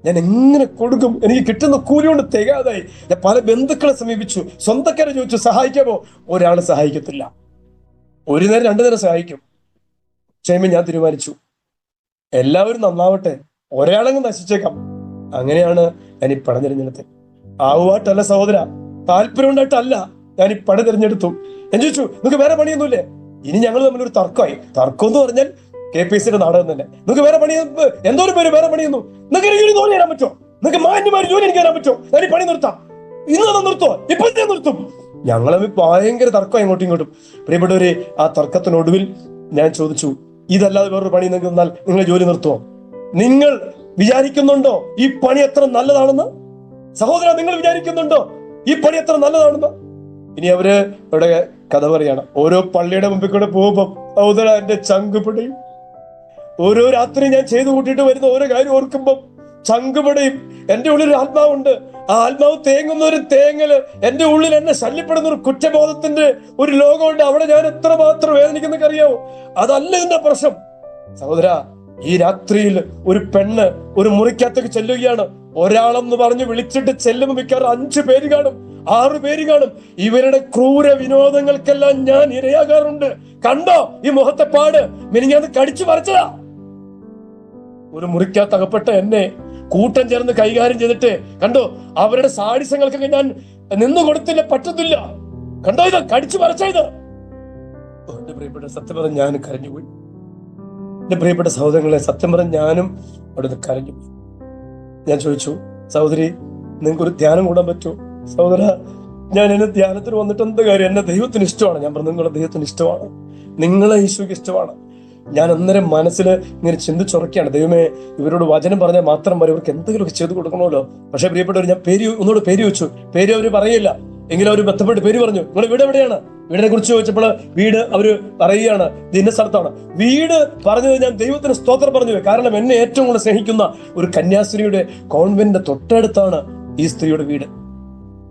Speaker 1: ഞാൻ എങ്ങനെ കൊടുക്കും? എനിക്ക് കിട്ടുന്ന കൂലി കൊണ്ട് തികയാതായി. ഞാൻ പല ബന്ധുക്കളെ സമീപിച്ചു, സ്വന്തക്കാരെ ചോദിച്ചു, സഹായിക്കാമോ? ഒരാളെ സഹായിക്കത്തില്ല. 1 നേരം 2 നേരം സഹായിക്കും. ക്ഷേമം ഞാൻ തീരുമാനിച്ചു, എല്ലാവരും നന്നാവട്ടെ, ഒരാളെങ്കിലും നശിച്ചേക്കാം. അങ്ങനെയാണ് ഞാൻ ഈ പണം തിരഞ്ഞെടുത്തത്. ആവുമായിട്ടല്ല സഹോദര, താല്പര്യം ഉണ്ടായിട്ടല്ല ഞാൻ ഈ പണം തിരഞ്ഞെടുത്തു. ഞാൻ ചോദിച്ചു, നിങ്ങൾക്ക് വേറെ പണിയൊന്നുമില്ലേ? ഇനി ഞങ്ങൾ തമ്മിലൊരു തർക്കമായി. തർക്കം എന്ന് പറഞ്ഞാൽ KPSCയുടെ നാടകം തന്നെ. നിങ്ങൾക്ക് വേറെ പണി, എന്തോരം പേര് വേറെ പണിയൊന്നും, നിങ്ങൾക്ക് ജോലി തരാൻ പറ്റുമോ? നിങ്ങൾക്ക് മാന്യമാര് ജോലി എനിക്ക് തരാൻ പറ്റുമോ? ഞാൻ ഈ പണി നിർത്താം, ഇന്ന് നിർത്തുമോ? ഇപ്പൊ ഞാൻ നിർത്തും. ഞങ്ങളെ ഭയങ്കര തർക്കം അങ്ങോട്ടും ഇങ്ങോട്ടും. പ്രിയപ്പെട്ടവരെ, ആ തർക്കത്തിനൊടുവിൽ ഞാൻ ചോദിച്ചു, ഇതല്ലാതെ വേറൊരു പണി നിങ്ങൾക്ക് തന്നാൽ നിങ്ങൾ ജോലി നിർത്തുമോ? നിങ്ങൾ വിചാരിക്കുന്നുണ്ടോ ഈ പണി എത്ര നല്ലതാണെന്ന്? സഹോദര, നിങ്ങൾ വിചാരിക്കുന്നുണ്ടോ ഈ പണി എത്ര നല്ലതാണെന്ന്? ഇനി അവര് ഇവിടെ കഥ പറയാണ്. ഓരോ പള്ളിയുടെ മുമ്പിൽ കൂടെ പോകുമ്പോ സഹോദര, എന്റെ ചങ്കുപിടയും. ഓരോ രാത്രി ഞാൻ ചെയ്തു കൂട്ടിയിട്ട് വരുന്ന ഓരോ കാര്യം ഓർക്കുമ്പോൾ ചങ്കുപിടയും. എന്റെ ഉള്ളിൽ ഒരു ആത്മാവുണ്ട്. ആ ആത്മാവ് തേങ്ങുന്ന ഒരു തേങ്ങല്, എന്റെ ഉള്ളിൽ എന്നെ ശല്യപ്പെടുന്ന ഒരു കുറ്റബോധത്തിന്റെ ഒരു ലോകമുണ്ട്. അവിടെ ഞാൻ എത്രമാത്രം വേദനിക്കുന്നൊക്കെ അറിയാവോ? അതല്ല ഇതിന്റെ പ്രശ്നം. സഹോദര, ഈ രാത്രിയിൽ ഒരു പെണ്ണ് ഒരു മുറിക്കകത്തേക്ക് ചെല്ലുകയാണ്. ഒരാളെന്ന് പറഞ്ഞ് വിളിച്ചിട്ട് ചെല്ലുമ്പോൾ മിക്കവാറും 5 പേര് കാണും, 6 പേര് കാണും. ഇവരുടെ ക്രൂര വിനോദങ്ങൾക്കെല്ലാം ഞാൻ ഇരയാകാറുണ്ട്. കണ്ടോ ഈ മുഖത്തെ പാട്? മിനിഞ്ഞാന്ന് കടിച്ചു പറിച്ചതാ. ഒരു മുറിക്കകത്ത് അകപ്പെട്ട എന്നെ കൂട്ടം ചേർന്ന് കൈകാര്യം ചെയ്തിട്ട് കണ്ടോ, അവരുടെ സാഡിസങ്ങൾക്കൊക്കെ ഞാൻ നിന്നു കൊടുത്തില്ല, പറ്റത്തില്ല. കണ്ടോ, ഇത് കടിച്ചു പറിച്ച ഇത്. എന്റെ പ്രിയപ്പെട്ട, സത്യം പറഞ്ഞ ഞാൻ കരഞ്ഞുപോയി. എന്റെ പ്രിയപ്പെട്ട സഹോദരങ്ങളെ, സത്യം പറഞ്ഞ ഞാനും അവിടെ കരഞ്ഞുപോയി. ഞാൻ ചോദിച്ചു, സഹോദരി, നിങ്ങൾക്കൊരു ധ്യാനം കൂടാൻ പറ്റുമോ? സഹോദര, ഞാൻ എന്നെ ധ്യാനത്തിന് വന്നിട്ട് എന്ത് കാര്യം? എന്നെ ദൈവത്തിന് ഇഷ്ടമാണ്. ഞാൻ പറഞ്ഞു, നിങ്ങളെ ദൈവത്തിന് ഇഷ്ടമാണ്, നിങ്ങളെ ഈശോയ്ക്ക് ഇഷ്ടമാണ്. ഞാൻ അന്നേരം മനസ്സിൽ ഇങ്ങനെ ചിന്തിച്ചുറക്കുകയാണ്, ദൈവമേ ഇവരോട് വചനം പറഞ്ഞാൽ മാത്രം വരെ ഇവർക്ക് എന്തെങ്കിലുമൊക്കെ ചെയ്ത് കൊടുക്കണമല്ലോ. പക്ഷെ പ്രിയപ്പെട്ടവർ, ഞാൻ ഒന്നുകൂടെ പേര് വെച്ചു. പേര് അവർ പറയില്ല, എങ്കിലും അവർ ബന്ധപ്പെട്ട് പേര് പറഞ്ഞു. നിങ്ങൾ വീട് എവിടെയാണ്? വീടിനെ കുറിച്ച് ചോദിച്ചപ്പോൾ വീട് അവര് പറയുകയാണ് ഇത് ഇന്ന സ്ഥലത്താണ്. വീട് പറഞ്ഞത് ഞാൻ ദൈവത്തിന് സ്തോത്രം പറഞ്ഞു. കാരണം എന്നെ ഏറ്റവും കൂടുതൽ സ്നേഹിക്കുന്ന ഒരു കന്യാസ്ത്രീയുടെ കോൺവെന്റിന്റെ തൊട്ടടുത്താണ് ഈ സ്ത്രീയുടെ വീട്.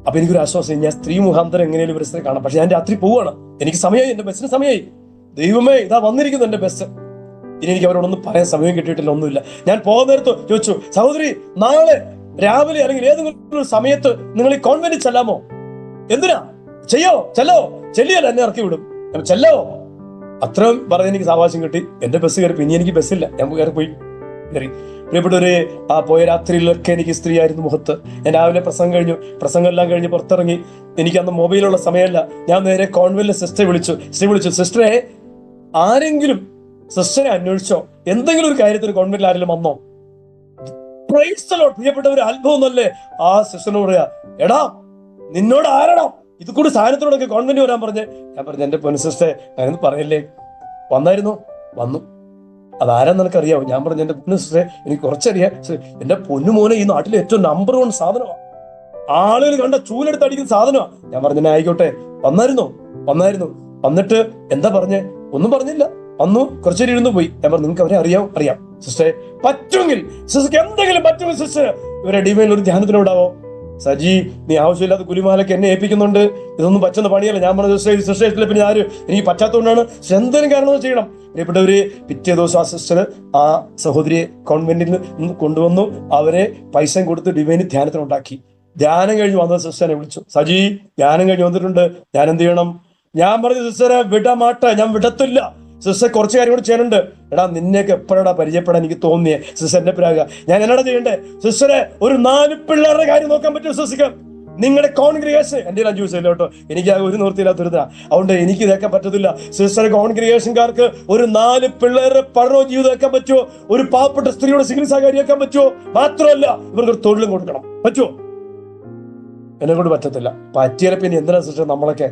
Speaker 1: അപ്പൊ എനിക്കൊരു ആശ്വാസം, ഞാൻ സ്ത്രീ മുഖാന്തരം എങ്ങനെയും ഒരു സ്ത്രീ കാണാം. പക്ഷെ ഞാൻ രാത്രി പോവാണ്, എനിക്ക് സമയമായി, എന്റെ ബസ്സിന് സമയമായി. ദൈവമേ, ഇതാ വന്നിരിക്കുന്നു എന്റെ ബസ്. ഇനി എനിക്ക് അവരോടൊന്നും പറയാൻ സമയം കിട്ടിയിട്ടില്ല, ഒന്നുമില്ല. ഞാൻ പോകുന്ന നേരത്ത് ചോദിച്ചു, സഹോദരി നാളെ രാവിലെ അല്ലെങ്കിൽ ഏതെങ്കിലും ഒരു സമയത്ത് നിങ്ങൾ ഈ കോൺവെന്റിൽ ചെല്ലാമോ? എന്തിനാ? ചെല്ലോ ചെല്ലിയല്ല, എന്നെ ഇറക്കി വിടും, ചെല്ലോ. അത്രയും പറഞ്ഞ് എനിക്ക് സാവകാശം കിട്ടി. എന്റെ ബസ് കയറി. പിന്നെ എനിക്ക് ബസ്സില്ല, ഞാൻ കയറി. പ്രിയപ്പെട്ടവരെ, ആ പോയ രാത്രിയിലൊക്കെ എനിക്ക് സ്ത്രീ ആയിരുന്നു മുഖത്ത്. ഞാൻ രാവിലെ പ്രസംഗം എല്ലാം കഴിഞ്ഞ് പുറത്തിറങ്ങി. എനിക്ക് അന്ന് മൊബൈലുള്ള സമയമല്ല. ഞാൻ നേരെ കോൺവെന്റിലെ സിസ്റ്ററെ വിളിച്ചു, സിസ്റ്ററെ ആരെങ്കിലും സിസ്റ്ററെ അന്വേഷിച്ചോ? എന്തെങ്കിലും ഒരു കാര്യത്തിന് കോൺവെന്റിൽ ആരെങ്കിലും വന്നോ? Praise the Lord. പ്രിയപ്പെട്ടവരെ, അത്ഭവമല്ലേ? ആ സിസ്റ്ററിനോട് പറയാ, എടാ നിന്നോട് ആരടാ ഇത് കൂടി സാധനത്തോടൊക്കെ കോൺവെന്റ് വരാൻ പറഞ്ഞ്? ഞാൻ പറഞ്ഞു, എന്റെ പൊന്നു സിസ്റ്ററെ ഞാനൊന്നും പറയല്ലേ. വന്നു. അതാരാന്ന് നിനക്കറിയാവോ? ഞാൻ പറഞ്ഞു, എന്റെ പൊന്നു സിസ്റ്ററെ എനിക്ക് കുറച്ചറിയാം. എന്റെ പൊന്നുമോനെ, ഈ നാട്ടിലെ ഏറ്റവും നമ്പർ 1 സാധനമാണ്, ആളുകൾ കണ്ട ചൂലെടുത്ത് അടിക്കുന്ന സാധനമാണ്. ഞാൻ പറഞ്ഞു, ആയിക്കോട്ടെ. വന്നായിരുന്നു. വന്നിട്ട് എന്താ പറഞ്ഞേ? ഒന്നും പറഞ്ഞില്ല. വന്നു, കുറച്ചേരി ഇരുന്ന് പോയി. ഞാൻ പറഞ്ഞു, നിങ്ങൾക്ക് അവരെ അറിയാം സിസ്റ്ററെ. പറ്റുമെങ്കിൽ സിസ്റ്റർക്ക് എന്തെങ്കിലും പറ്റുമെങ്കിൽ സിസ്റ്റർ ഇവരെ ഡിവൈനിൽ ഒരു ധ്യാനത്തിനുണ്ടാവോ? സജി, നീ ആവശ്യമില്ലാത്ത കുലിമാലൊക്കെ എന്നെ ഏൽപ്പിക്കുന്നുണ്ട്, ഇതൊന്നും പറ്റുന്ന പണിയല്ല. ഞാൻ പറഞ്ഞ സിസ്റ്റർ പിന്നെ ആര് എനിക്ക് പറ്റാത്തതുകൊണ്ടാണ്. എന്തെങ്കിലും കാരണം ചെയ്യണം. പ്രിയപ്പെട്ടവര്, പിറ്റേ ദിവസം ആ സിസ്റ്റർ ആ സഹോദരിയെ കോൺവെന്റിൽ നിന്ന് കൊണ്ടുവന്നു. അവരെ പൈസ കൊടുത്ത് ഡിവൈന് ധ്യാനത്തിനുണ്ടാക്കി. ധ്യാനം കഴിഞ്ഞ് വന്ന സിസ്റ്ററിനെ വിളിച്ചു, സജി ധ്യാനം കഴിഞ്ഞ് വന്നിട്ടുണ്ട്, ഞാൻ എന്ത് ചെയ്യണം? ഞാൻ പറഞ്ഞു, സിസ്റ്ററെ ഞാൻ വിടത്തില്ല. സിസ്റ്റർ കുറച്ച് കാര്യം കൂടി ചെയ്യാനുണ്ട്. എടാ നിന്നെയൊക്കെ എപ്പോഴാ പരിചയപ്പെടാൻ എനിക്ക് തോന്നിയേ സിസ്റ്റർ എന്നെ പിരാക. ഞാൻ എന്നടാ ചെയ്യണ്ടേ? സിസ്റ്ററെ ഒരു 4 പിള്ളേരുടെ കാര്യം നോക്കാൻ പറ്റുമോ സിസ്റ്റർക്ക്? നിങ്ങളുടെ കോൺഗ്രിഗേഷൻ എന്റെ 5 ദിവസമില്ല കേട്ടോ, എനിക്ക് ഒരു നിവൃത്തിയില്ലാത്തൊരുതാ. അതുകൊണ്ട് എനിക്ക് ഇതൊക്കെ പറ്റത്തില്ല. സിസ്റ്റർ കോൺഗ്രിഗേഷൻകാർക്ക് ഒരു 4 പിള്ളേരുടെ പഠനവും ജീവിതം വെക്കാൻ പറ്റുമോ? ഒരു പാവപ്പെട്ട സ്ത്രീയുടെ ചികിത്സാ കാര്യം വെക്കാൻ പറ്റുമോ? മാത്രമല്ല ഇവർക്ക് തൊഴിലും കൊടുക്കണം. പറ്റുമോ? എന്നെ കൊണ്ട് പറ്റത്തില്ല. പറ്റിയാലും പിന്നെ എന്തിനാ സിസ്റ്റർ നമ്മളൊക്കെ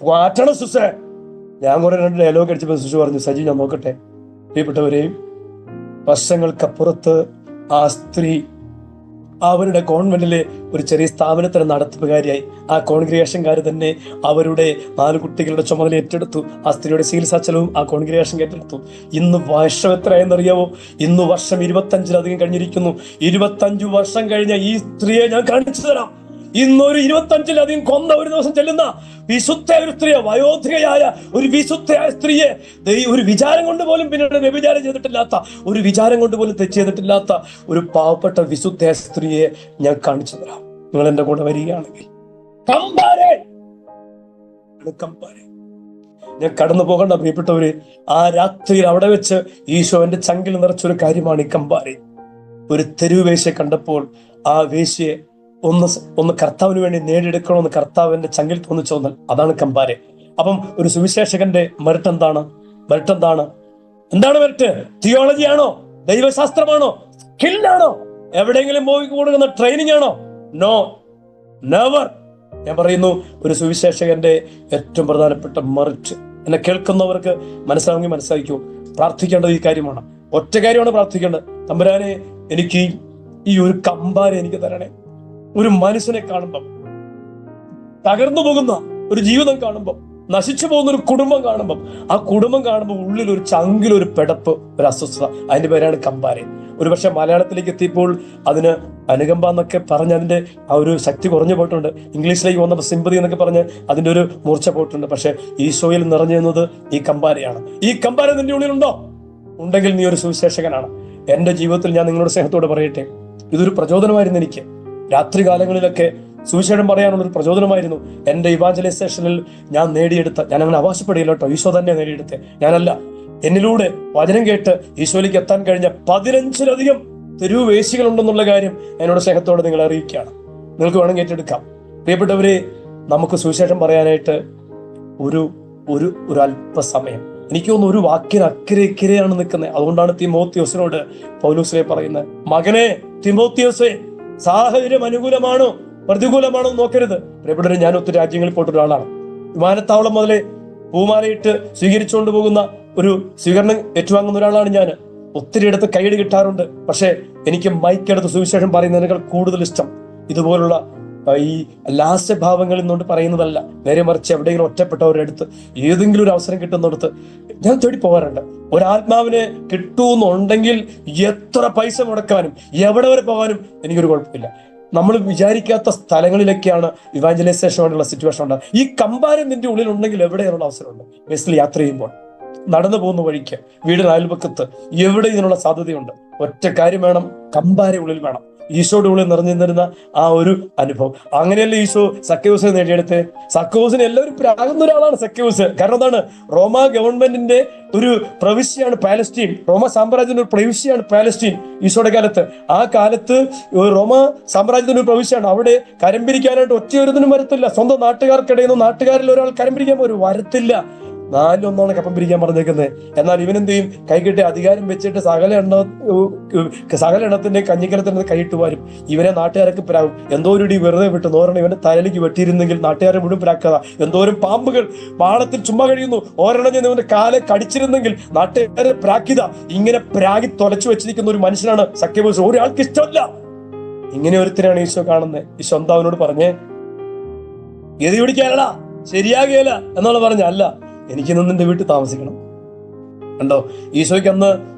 Speaker 1: മാറ്റണം സിസ്റ്ററെ. ഞാൻ കുറെ 2 ഡയലോഗ് അടിച്ചപ്പോൾ സിസ്റ്റർ പറഞ്ഞു, സജി ഞാൻ നോക്കട്ടെ. പ്രിയപ്പെട്ടവരെയും, വർഷങ്ങൾക്കപ്പുറത്ത് ആ സ്ത്രീ അവരുടെ കോൺവെന്റിലെ ഒരു ചെറിയ സ്ഥാപനത്തിന് നടത്തിപ്പുകാരിയായി. ആ കോൺഗ്രിഗേഷൻകാർ തന്നെ അവരുടെ 4 കുട്ടികളുടെ ചുമതല ഏറ്റെടുത്തു. ആ സ്ത്രീയുടെ ചികിത്സാ ചെലവും ആ കോൺഗ്രിഗേഷൻ ഏറ്റെടുത്തു. ഇന്ന് വർഷം എത്രയെന്നറിയാവോ? ഇന്ന് വർഷം 25-ലധികം കഴിഞ്ഞിരിക്കുന്നു. 25 വർഷം കഴിഞ്ഞ ഈ സ്ത്രീയെ ഞാൻ കാണിച്ചു തരാം. ഇന്നൊരു 25-ലധികം കൊന്ന ഒരു ദിവസം ചെല്ലുന്ന വിശുദ്ധ ഒരു സ്ത്രീയെ, വയോധികയായ ഒരു വിശുദ്ധയായ സ്ത്രീയെ, ഒരു വിചാരം കൊണ്ട് പോലും പിന്നീട് വ്യഭിചാരം ചെയ്തിട്ടില്ലാത്ത, ഒരു വിചാരം കൊണ്ട് പോലും തെറ്റ് ചെയ്തിട്ടില്ലാത്ത ഒരു പാവപ്പെട്ട വിശുദ്ധ സ്ത്രീയെ ഞാൻ കാണിച്ചു തരാം. നിങ്ങൾ എന്റെ കൂടെ വരികയാണെങ്കിൽ ഞാൻ കടന്നു പോകണ്ട. പ്രിയപ്പെട്ടവര്, ആ രാത്രിയിൽ അവിടെ വെച്ച് ഈശോ എന്റെ ചങ്കിൽ നിറച്ചൊരു കാര്യമാണ് ഈ കമ്പാരെ. ഒരു തെരുവ് വേശ്യയെ കണ്ടപ്പോൾ ആ വേശ്യയെ ഒന്ന് കർത്താവിന് വേണ്ടി നേടിയെടുക്കണമെന്ന് കർത്താവിന്റെ ചങ്കിൽ തോന്നിച്ചു തോന്നൽ, അതാണ് കമ്പാരെ. അപ്പം ഒരു സുവിശേഷകന്റെ മെറിറ്റ് എന്താണ്? എന്താണ് മെറിറ്റ്? തിയോളജിയാണോ? ദൈവശാസ്ത്രമാണോ? സ്കില്ലാണോ? എവിടെയെങ്കിലും പോയി കൊടുക്കുന്ന ട്രെയിനിങ് ആണോ? No, never. ഞാൻ പറയുന്നു, ഒരു സുവിശേഷകന്റെ ഏറ്റവും പ്രധാനപ്പെട്ട മെറിറ്റ്, എന്നെ കേൾക്കുന്നവർക്ക് മനസ്സിലാവുമെങ്കിൽ മനസ്സിലാക്കൂ, പ്രാർത്ഥിക്കേണ്ടത് ഈ കാര്യമാണ്. ഒറ്റ കാര്യമാണ് പ്രാർത്ഥിക്കേണ്ടത്. തമ്പുരാനെ, എനിക്ക് ഈ ഒരു കമ്പാരെ എനിക്ക് തരണേ. ഒരു മനുഷ്യനെ കാണുമ്പം, തകർന്നു പോകുന്ന ഒരു ജീവിതം കാണുമ്പം, നശിച്ചു പോകുന്ന ഒരു കുടുംബം കാണുമ്പം, ആ കുടുംബം കാണുമ്പോൾ ഉള്ളിൽ ഒരു ചങ്കിലൊരു പിടപ്പ്, ഒരു അസ്വസ്ഥത, അതിന്റെ പേരാണ് കമ്പാരെ. ഒരു പക്ഷെ മലയാളത്തിലേക്ക് എത്തിയപ്പോൾ അതിന് അനുകമ്പ എന്നൊക്കെ പറഞ്ഞ് അതിന്റെ ആ ഒരു ശക്തി കുറഞ്ഞു പോയിട്ടുണ്ട്. ഇംഗ്ലീഷിലേക്ക് വന്നപ്പോൾ സിമ്പതി എന്നൊക്കെ പറഞ്ഞ് അതിന്റെ ഒരു മൂർച്ച പോയിട്ടുണ്ട്. പക്ഷെ ഈശോയിൽ നിറഞ്ഞു നിന്നത് ഈ കമ്പാരയാണ്. ഈ കമ്പാര നിന്റെ ഉള്ളിലുണ്ടോ? ഉണ്ടെങ്കിൽ നീ ഒരു സുവിശേഷകനാണ്. എന്റെ ജീവിതത്തിൽ ഞാൻ നിങ്ങളുടെ സ്നേഹത്തോട് പറയട്ടെ, ഇതൊരു പ്രചോദനമായിരുന്നു എനിക്ക്. രാത്രി കാലങ്ങളിലൊക്കെ സുവിശേഷം പറയാനുള്ളൊരു പ്രചോദനമായിരുന്നു. എന്റെ ഇവാഞ്ചലൈസേഷനിൽ ഞാൻ നേടിയെടുത്ത, ഞാൻ അങ്ങനെ അവകാശപ്പെടുകയില്ല കേട്ടോ, ഈശോ തന്നെ നേടിയെടുത്തേ, ഞാനല്ല. എന്നിലൂടെ വചനം കേട്ട് ഈശോയിലേക്ക് എത്താൻ കഴിഞ്ഞ 15-ലധികം തെരുവ് വേശികളുണ്ടെന്നുള്ള കാര്യം എന്നോട് സ്നേഹത്തോടെ നിങ്ങളെ അറിയിക്കുകയാണ്. നിങ്ങൾക്ക് വേണമെങ്കിൽ ഏറ്റെടുക്കാം. പ്രിയപ്പെട്ടവരെ, നമുക്ക് സുവിശേഷം പറയാനായിട്ട് ഒരു ഒരു ഒരു അല്പസമയം, എനിക്ക് തോന്നുന്നു ഒരു വാക്കിന് അക്കരെ ഇക്കരെയാണ് നിൽക്കുന്നത്. അതുകൊണ്ടാണ് തിമോത്തിയോസിനോട് പൗലോസേ പറയുന്നത്, മകനെ തിമോത്തിയോസേ, സാഹചര്യം അനുകൂലമാണോ പ്രതികൂലമാണോ നോക്കരുത്. പ്രിയപ്പെട്ടവരെ, ഞാൻ ഒത്തിരി രാജ്യങ്ങളിൽ പോയിട്ട ഒരാളാണ്. വിമാനത്താവളം മുതലേ പൂമാലയിട്ട് സ്വീകരിച്ചുകൊണ്ട് പോകുന്ന ഒരു സ്വീകരണം ഏറ്റുവാങ്ങുന്ന ഒരാളാണ് ഞാൻ. ഒത്തിരി ഇടത്ത് കൈയടി കിട്ടാറുണ്ട്. പക്ഷെ എനിക്ക് മൈക്കെടുത്ത് സുവിശേഷം പറയുന്നതിനേക്കാൾ കൂടുതൽ ഇഷ്ടം ഇതുപോലുള്ള ഈ ലാസ്യഭാവങ്ങളിൽ നിന്നുകൊണ്ട് പറയുന്നതല്ല. നേരെ മറിച്ച് എവിടെയെങ്കിലും ഒറ്റപ്പെട്ടവരുടെ അടുത്ത് ഏതെങ്കിലും ഒരു അവസരം കിട്ടുന്നിടത്ത് ഞാൻ തേടി പോകാറുണ്ട്. ഒരാത്മാവിനെ കിട്ടുമെന്നുണ്ടെങ്കിൽ എത്ര പൈസ മുടക്കാനും എവിടെ വരെ പോകാനും എനിക്കൊരു കുഴപ്പമില്ല. നമ്മൾ വിചാരിക്കാത്ത സ്ഥലങ്ങളിലേക്കാണ് ഇവാഞ്ചലൈസേഷൻ ആയിട്ടുള്ള സിറ്റുവേഷൻ ഉണ്ടാകും. ഈ കമ്പാരം നിന്റെ ഉള്ളിൽ ഉണ്ടെങ്കിൽ എവിടെയുള്ള അവസരമുണ്ട്. ബസ്സിൽ യാത്ര ചെയ്യുമ്പോൾ, നടന്നു പോകുന്ന വഴിക്ക്, വീടിന് അയൽപക്കത്ത്, എവിടെ ഇതിനുള്ള സാധ്യതയുണ്ട്. ഒറ്റ കാര്യം വേണം, കമ്പാരം ഉള്ളിൽ വേണം. ഈശോയുടെ ഉള്ളിൽ നിറഞ്ഞിരുന്ന ആ ഒരു അനുഭവം. അങ്ങനെയല്ലേ ഈശോ സക്കേവൂസിനെ നേടിയെടുത്ത്. സക്കേവൂസിന് എല്ലാവരും പ്രാകുന്ന ഒരാളാണ് സക്കേവൂസ്. കാരണം എന്താണ്? റോമ ഗവൺമെന്റിന്റെ ഒരു പ്രവിശ്യയാണ് പാലസ്റ്റീൻ. റോമ സാമ്രാജ്യത്തിന്റെ ഒരു പ്രവിശ്യയാണ് പാലസ്റ്റീൻ ഈശോയുടെ കാലത്ത്. ആ കാലത്ത് റോമ സാമ്രാജ്യത്തിന്റെ ഒരു പ്രവിശ്യയാണ്. അവിടെ കരം പിരിക്കാനായിട്ട് ഒറ്റയൊരുതിനും വരത്തില്ല. സ്വന്തം നാട്ടുകാർക്കിടയിൽ നിന്ന് നാട്ടുകാരിൽ ഒരാൾ കരം പിരിക്കാൻ പോലും വരത്തില്ല. 4-1 കപ്പം പിരിക്കാൻ പറഞ്ഞേക്കുന്നത്. എന്നാൽ ഇവനെന്ത് ചെയ്യും? കൈകിട്ടി അധികാരം വെച്ചിട്ട് സകല എണ്ണത്തിന്റെ കഞ്ഞിക്കലത്തിന് കൈയിട്ട് വരും. ഇവനെ നാട്ടുകാരൊക്കെ പ്രാകും. എന്തോരടി വെറുതെ വിട്ടു നോരണം ഇവന്റെ തലയിലേക്ക് വെട്ടിയിരുന്നെങ്കിൽ നാട്ടുകാരെ മുഴുവൻ പ്രാക്കത. എന്തോരം പാമ്പുകൾ പാളത്തിൽ ചുമ്മാ കഴിയുന്നു, ഒരെണ്ണം ചെന്ന് ഇവന്റെ കാലെ കടിച്ചിരുന്നെങ്കിൽ നാട്ടുകാരെ പ്രാക്കിത. ഇങ്ങനെ പ്രാഗി തൊലച്ചു വെച്ചിരിക്കുന്ന ഒരു മനുഷ്യനാണ് സക്കേവൂസ്. ഒരാൾക്ക് ഇഷ്ടമല്ല. ഇങ്ങനെ ഒരുത്തരാണ് ഈശോ കാണുന്നത്. ഈശോ എന്താ അവനോട് പറഞ്ഞേ? ഗതി പിടിക്കാനടാ, ശരിയാകുകയല്ല എന്നുള്ള പറഞ്ഞ അല്ല, എനിക്ക് നിന്റെ വീട്ടിൽ താമസിക്കണം. കണ്ടോ, ഈശോയ്ക്ക് അന്ന്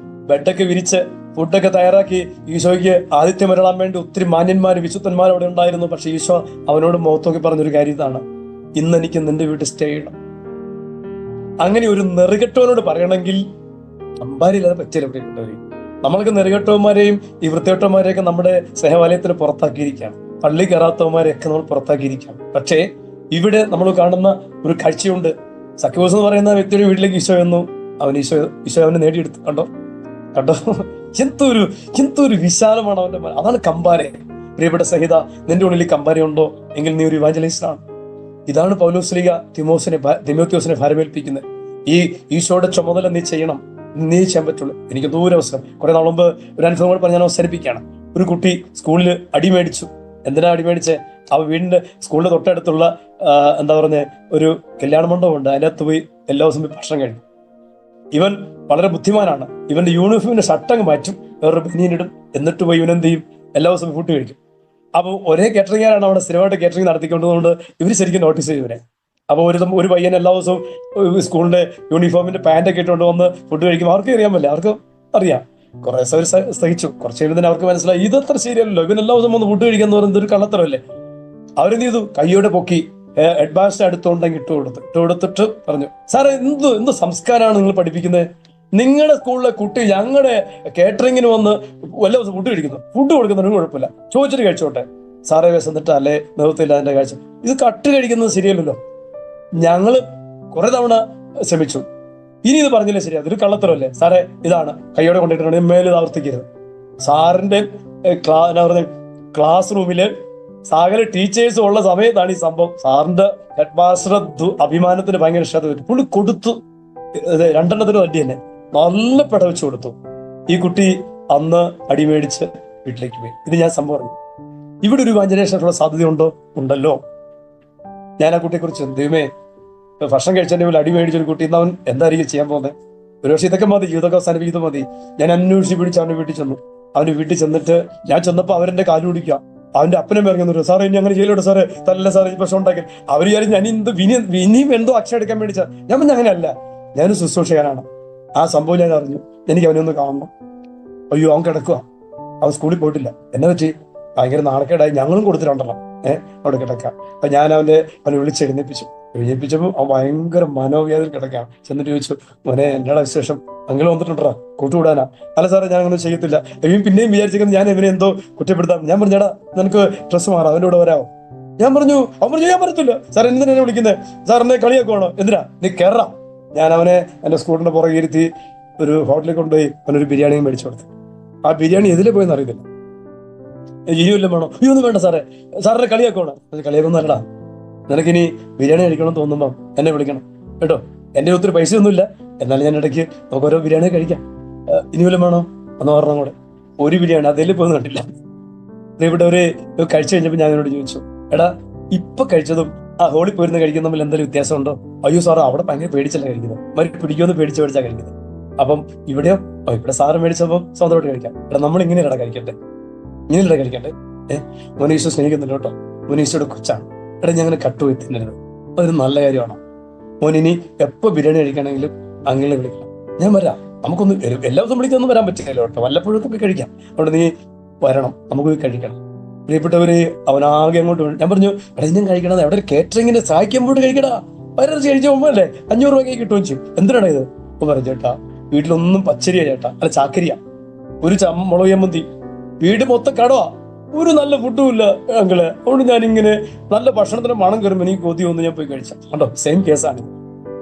Speaker 1: ബെഡൊക്കെ വിരിച്ച് ഫുഡൊക്കെ തയ്യാറാക്കി ഈശോയ്ക്ക് ആതിഥ്യം വരളാൻ വേണ്ടി ഒത്തിരി മാന്യന്മാര് വിശുദ്ധന്മാർ അവിടെ ഉണ്ടായിരുന്നു. പക്ഷെ ഈശോ അവനോട് മുഖത്തോക്കി പറഞ്ഞൊരു കാര്യം ഇതാണ്: ഇന്ന് എനിക്ക് നിന്റെ വീട്ടിൽ സ്റ്റേ ചെയ്യണം. അങ്ങനെ ഒരു നെറുകെട്ടവനോട് പറയണമെങ്കിൽ അമ്പാരില്ലാതെ പറ്റില്ല. പ്രിയപ്പെട്ടവരെ, നമ്മൾക്ക് നെറുകെട്ടവന്മാരെയും ഈ വൃത്തികെട്ടവന്മാരെയൊക്കെ നമ്മുടെ സ്നേഹവാലയത്തിന് പുറത്താക്കിയിരിക്കുകയാണ്. പള്ളി കയറാത്തവന്മാരെയൊക്കെ നമ്മൾ പുറത്താക്കിയിരിക്കുകയാണ്. പക്ഷേ ഇവിടെ നമ്മൾ കാണുന്ന ഒരു കാഴ്ചയുണ്ട്. സക്കേവൂസ് എന്ന് പറയുന്ന വ്യക്തിയുടെ വീട്ടിലേക്ക് ഈശോ വന്നു. ഈശോ അവനെ നേടിയെടുത്തു. കണ്ടോ എന്തൊരു വിശാലമാണ് അവന്റെ. അതാണ് കമ്പാരെ. പ്രിയപ്പെട്ട സഹിത, നിന്റെ ഉള്ളിൽ കമ്പാരെ ഉണ്ടോ എങ്കിൽ നീ ഒരു ഇവാഞ്ചലിസ്റ്റ് ആണ്. ഇതാണ് പൗലോസ്ലീഹ തിമോത്തിയോസിനെ ഭാരമേൽപ്പിക്കുന്നത്. ഈ ഈശോയുടെ ചുമതല നീ ചെയ്യണം, നീ ചെയ്യാൻ പറ്റുള്ളൂ. എനിക്ക് ദൂരവസരം കുറെ നാൾ മുമ്പ് ഒരു അനുഭവം കൂടെ പറഞ്ഞ് ഞാൻ അവസാനിപ്പിക്കുകയാണ്. ഒരു കുട്ടി സ്കൂളിൽ അടിമേടിച്ചു. എന്തിനാ അടിമേടിച്ച്? അവ വീടിന്റെ സ്കൂളിന്റെ തൊട്ടടുത്തുള്ള എന്താ പറഞ്ഞ ഒരു കല്യാണ മണ്ഡപമുണ്ട്. അതിനകത്ത് പോയി എല്ലാ ദിവസവും പോയി ഭക്ഷണം കഴിക്കും. ഇവൻ വളരെ ബുദ്ധിമാനാണ്. ഇവന്റെ യൂണിഫോമിന്റെ ഷർട്ടങ്ങ് മാറ്റും, വേറൊരു ബനിയനിടും. എന്നിട്ട് പോയി ഇവൻ എന്ത് ചെയ്യും? എല്ലാ ദിവസവും ഫുഡ് കഴിക്കും. അപ്പോൾ ഒരേ കേറ്ററിംഗുകാരാണ് അവിടെ സ്ഥിരമായിട്ട് കേറ്ററിംഗ് നടത്തിക്കൊണ്ടതുകൊണ്ട് ഇവർ ശരിക്കും നോട്ടീസ് ചെയ്യും ഇവരെ. അപ്പോൾ ഒരു പയ്യൻ എല്ലാ ദിവസവും സ്കൂളിന്റെ യൂണിഫോമിന്റെ പാൻറ്റൊക്കെ ഇട്ടുകൊണ്ട് വന്ന് ഫുഡ് കഴിക്കും. അവർക്ക് അറിയാൻ പറ്റില്ല, അവർക്ക് അറിയാം. കുറെ ദിവസം സഹിച്ചു. കുറച്ച് കഴിയുമ്പോൾ അവർക്ക് മനസ്സിലായി ഇതത്ര ശരിയല്ലല്ലോ, ഇവൻ എല്ലാ ദിവസവും വന്ന് ഫുഡ് കഴിക്കാന്ന് പറയുന്നത് ഒരു കള്ളത്തരമല്ലേ. അവരെന്ത് ചെയ്തു? കയ്യോടെ പൊക്കി ഹെഡ് മാസ്റ്റർ അടുത്തോണ്ടെങ്കിൽ ഇട്ട് പറഞ്ഞു, സാറേ എന്ത് സംസ്കാരമാണ് നിങ്ങൾ പഠിപ്പിക്കുന്നത്? നിങ്ങളുടെ സ്കൂളിലെ കുട്ടി ഞങ്ങളുടെ കേറ്ററിങ്ങിന് വന്ന് എല്ലാ ദിവസം ഫുഡ് കഴിക്കുന്നു, ഫുഡ് കൊടുക്കുന്നതിന് കുഴപ്പമില്ല, ചോദിച്ചിട്ട് കഴിച്ചോട്ടെ. സാറേ വിശന്നിട്ട് അല്ലേ നിവൃത്തിയില്ല അതിന്റെ കാഴ്ച. ഇത് കട്ട് കഴിക്കുന്നത് ശരിയല്ലല്ലോ. ഞങ്ങള് കുറെ തവണ ശ്രമിച്ചു, ഇനി ഇത് പറഞ്ഞില്ലേ ശരി, അതൊരു കള്ളത്തരമല്ലേ സാറേ. ഇതാണ് കയ്യോടെ കൊണ്ടിട്ടുണ്ട്, മേലിത് ആവർത്തിക്കരുത്. സാറിന്റെ ക്ലാസ് റൂമില് സകല ടീച്ചേഴ്സും ഉള്ള സമയത്താണ് ഈ സംഭവം. സാറിന്റെ ഹെഡ് മാസ്റ്റർ അഭിമാനത്തിന് ഭയങ്കര ഇഷ്ടം വരും. പുള്ളി കൊടുത്തു, 2 അടി തന്നെ നല്ല പിടവെച്ചു കൊടുത്തു. ഈ കുട്ടി അന്ന് അടിമേടിച്ച് വീട്ടിലേക്ക് പോയി. ഇത് ഞാൻ സംഭവം പറഞ്ഞു. ഇവിടെ ഒരു ഇവാഞ്ചലൈസേഷനുള്ള സാധ്യതയുണ്ടോ? ഉണ്ടല്ലോ. ഞാൻ ആ കുട്ടിയെ കുറിച്ച്, ദൈവമേ, ഭക്ഷണം കഴിച്ചതിന്റെ മേലെ അടിമേടിച്ചൊരു കുട്ടി ഇന്ന് അവൻ എന്തായിരിക്കും ചെയ്യാൻ പോകുന്നത്? ഒരുപക്ഷെ ഇതൊക്കെ മതി, ജീവിതമൊക്കെ അവസാനിപ്പിക്കുന്നത് മതി. ഞാൻ അന്വേഷിച്ച് പിടിച്ച് അവന്റെ വീട്ടിൽ ചെന്നു. അവന്റെ വീട്ടിൽ ചെന്നിട്ട് ഞാൻ ചെന്നപ്പോ അവരെന്റെ കാല് പിടിക്കാം. അവന്റെ അപ്പനും ഇറങ്ങുന്നു, സാറേ ഇനി അങ്ങനെ ചെയ്യലോട്ടെ സാറേ, തല്ല സാറേ ഈ പ്രശ്നം ഉണ്ടാക്കി. അവർ വിചാരിച്ചു ഞാൻ ഇനിയും എന്തോ അക്ഷരം എടുക്കാൻ വേണ്ടി. ഞാൻ പറഞ്ഞ അങ്ങനെയല്ല, ഞാനൊരു ശുശ്രൂഷകനാണ്. ആ സംഭവം ഞാൻ അറിഞ്ഞു. എനിക്ക് അവനെ ഒന്ന് കാണണം. അയ്യോ, അവൻ കിടക്കുക, അവൻ സ്കൂളിൽ പോയിട്ടില്ല. എന്നെ പറ്റി? ഭയങ്കര നാണക്കേടായി. ഞങ്ങളും കൊടുത്തിട്ടുണ്ടല്ലോ അവിടെ കിടക്കാം. അപ്പൊ ഞാൻ അവനെ എഴുന്നേൽപ്പിച്ചപ്പോൾ അവൻ ഭയങ്കര മനോവ്യാധിയിൽ കിടക്കാം. ചെന്നിട്ട് ചോദിച്ചു, മോനെ എന്നോടാ വിശേഷം? അങ്ങനെ വന്നിട്ടുണ്ടാ കൂട്ടുകൂടാനാ? അല്ല സാറേ, ഞാൻ അങ്ങനെ ചെയ്യത്തില്ല. ഇവൻ പിന്നെയും വിചാരിച്ചേക്കുന്നത് ഞാൻ ഇവനെ എന്തോ കുറ്റപ്പെടുത്താം. ഞാൻ പറഞ്ഞാടാ നിനക്ക് ഡ്രസ്സ് മാറാം, അവൻ്റെ കൂടെ വരാമോ? അവൻ പറഞ്ഞു ഞാൻ വരത്തില്ല സാർ. എന്തിനാ എന്നെ വിളിക്കുന്നത്? സാർ എന്നെ കളിയാക്കുവാണോ? എന്തിനാ? നീ കയറാം. ഞാൻ അവനെ എന്റെ സ്കൂളിന്റെ പുറകെ ഇരുത്തി ഒരു ഹോട്ടലിൽ കൊണ്ടുപോയി അവനൊരു ബിരിയാണിയും മേടിച്ചു കൊടുത്തു. ആ ബിരിയാണി എതിലെ പോയെന്ന് അറിയത്തില്ല. ഇനിയും വേണോ? ഇയൊന്നും വേണ്ട സാറേ, സാറിനെ കളിയാക്കണോ? കളിയാക്കൊന്നും അല്ലടാ. നിനക്കിനി ബിരിയാണി കഴിക്കണം തോന്നുമ്പം എന്നെ വിളിക്കണം കേട്ടോ. എന്റെ ഒത്തിരി പൈസ ഒന്നുമില്ല, എന്നാലും ഞാൻ ഇടയ്ക്ക് നമുക്ക് ഓരോ ബിരിയാണി കഴിക്കാം. ഇനി വല്ലതും വേണോ? ഒന്ന് പറഞ്ഞാൽ കൂടെ. ഒരു ബിരിയാണി അതിൽ പോയി കണ്ടില്ല. ഇവിടെ ഒരു കഴിച്ചു കഴിഞ്ഞപ്പോൾ ഞാൻ എന്നോട് ചോദിച്ചു, എടാ ഇപ്പൊ കഴിച്ചതും ആ ഹോളിൽ പോയിരുന്ന് കഴിക്കുന്ന തമ്മിൽ എന്തെങ്കിലും വ്യത്യാസമുണ്ടോ? അയ്യോ സാറ് അവിടെ ഭയങ്കര പേടിച്ചല്ല കഴിക്കുന്നത്, മരി പിടിക്കുമെന്ന് പേടിച്ചാ കഴിക്കുന്നത്. അപ്പം ഇവിടെയോ, ഇവിടെ സാറ് മേടിച്ചപ്പോൾ സ്വന്തമായിട്ട് കഴിക്കാം. എടാ നമ്മൾ ഇങ്ങനെയല്ല കഴിക്കട്ടെ, ഇങ്ങനെയല്ല കഴിക്കട്ടെ. മോനീശോ സ്നേഹിക്കുന്നില്ല കേട്ടോ, മോനീശോയുടെ കൊച്ചാണ്. എടാ ഞാൻ അങ്ങനെ കട്ടുപോയി തിന്നരുത്, അതൊരു നല്ല കാര്യമാണോ? മോനിനി എപ്പോ ബിരിയാണി കഴിക്കണമെങ്കിലും അങ്ങനെ വിളിക്കണം, ഞാൻ വരാം. നമുക്കൊന്ന് എല്ലാ ദിവസവും വിളിക്കൊന്നും വരാൻ പറ്റില്ലല്ലോ കേട്ടോ, വല്ലപ്പോഴൊക്കെ പോയി കഴിക്കാം. അതുകൊണ്ട് നീ വരണം, നമുക്ക് പോയി കഴിക്കണം. പ്രിയപ്പെട്ടവര്, അവനാകെ അങ്ങോട്ട് ഞാൻ പറഞ്ഞു, എടാ ഞാൻ കഴിക്കണത് എവിടെ ഒരു കേറ്ററിങ്ങിന് സഹായിക്കാൻ പോയിട്ട് കഴിക്കടാ, വരച്ച് കഴിച്ച മുമ്പല്ലേ 500 രൂപയ്ക്ക് കിട്ടുകയും ചെയ്യും. എന്തിനാണ് ഇത്? അപ്പൊ പറഞ്ഞു, ചേട്ടാ വീട്ടിലൊന്നും പച്ചരിയാ ചേട്ടാ, അല്ല ചാക്കരിയാ, ഒരു മുളക് ചമ്മന്തി, വീട് മൊത്തം കടവാ, ഒരു നല്ല ഫുഡും ഇല്ല അങ്കിള്. അതുകൊണ്ട് ഞാനിങ്ങനെ നല്ല ഭക്ഷണത്തിന് മണം കയറുമ്പോൾ എനിക്ക് കൊതി വന്ന് ഞാൻ പോയി കഴിച്ച. കണ്ടോ, സെയിം കേസാണ്.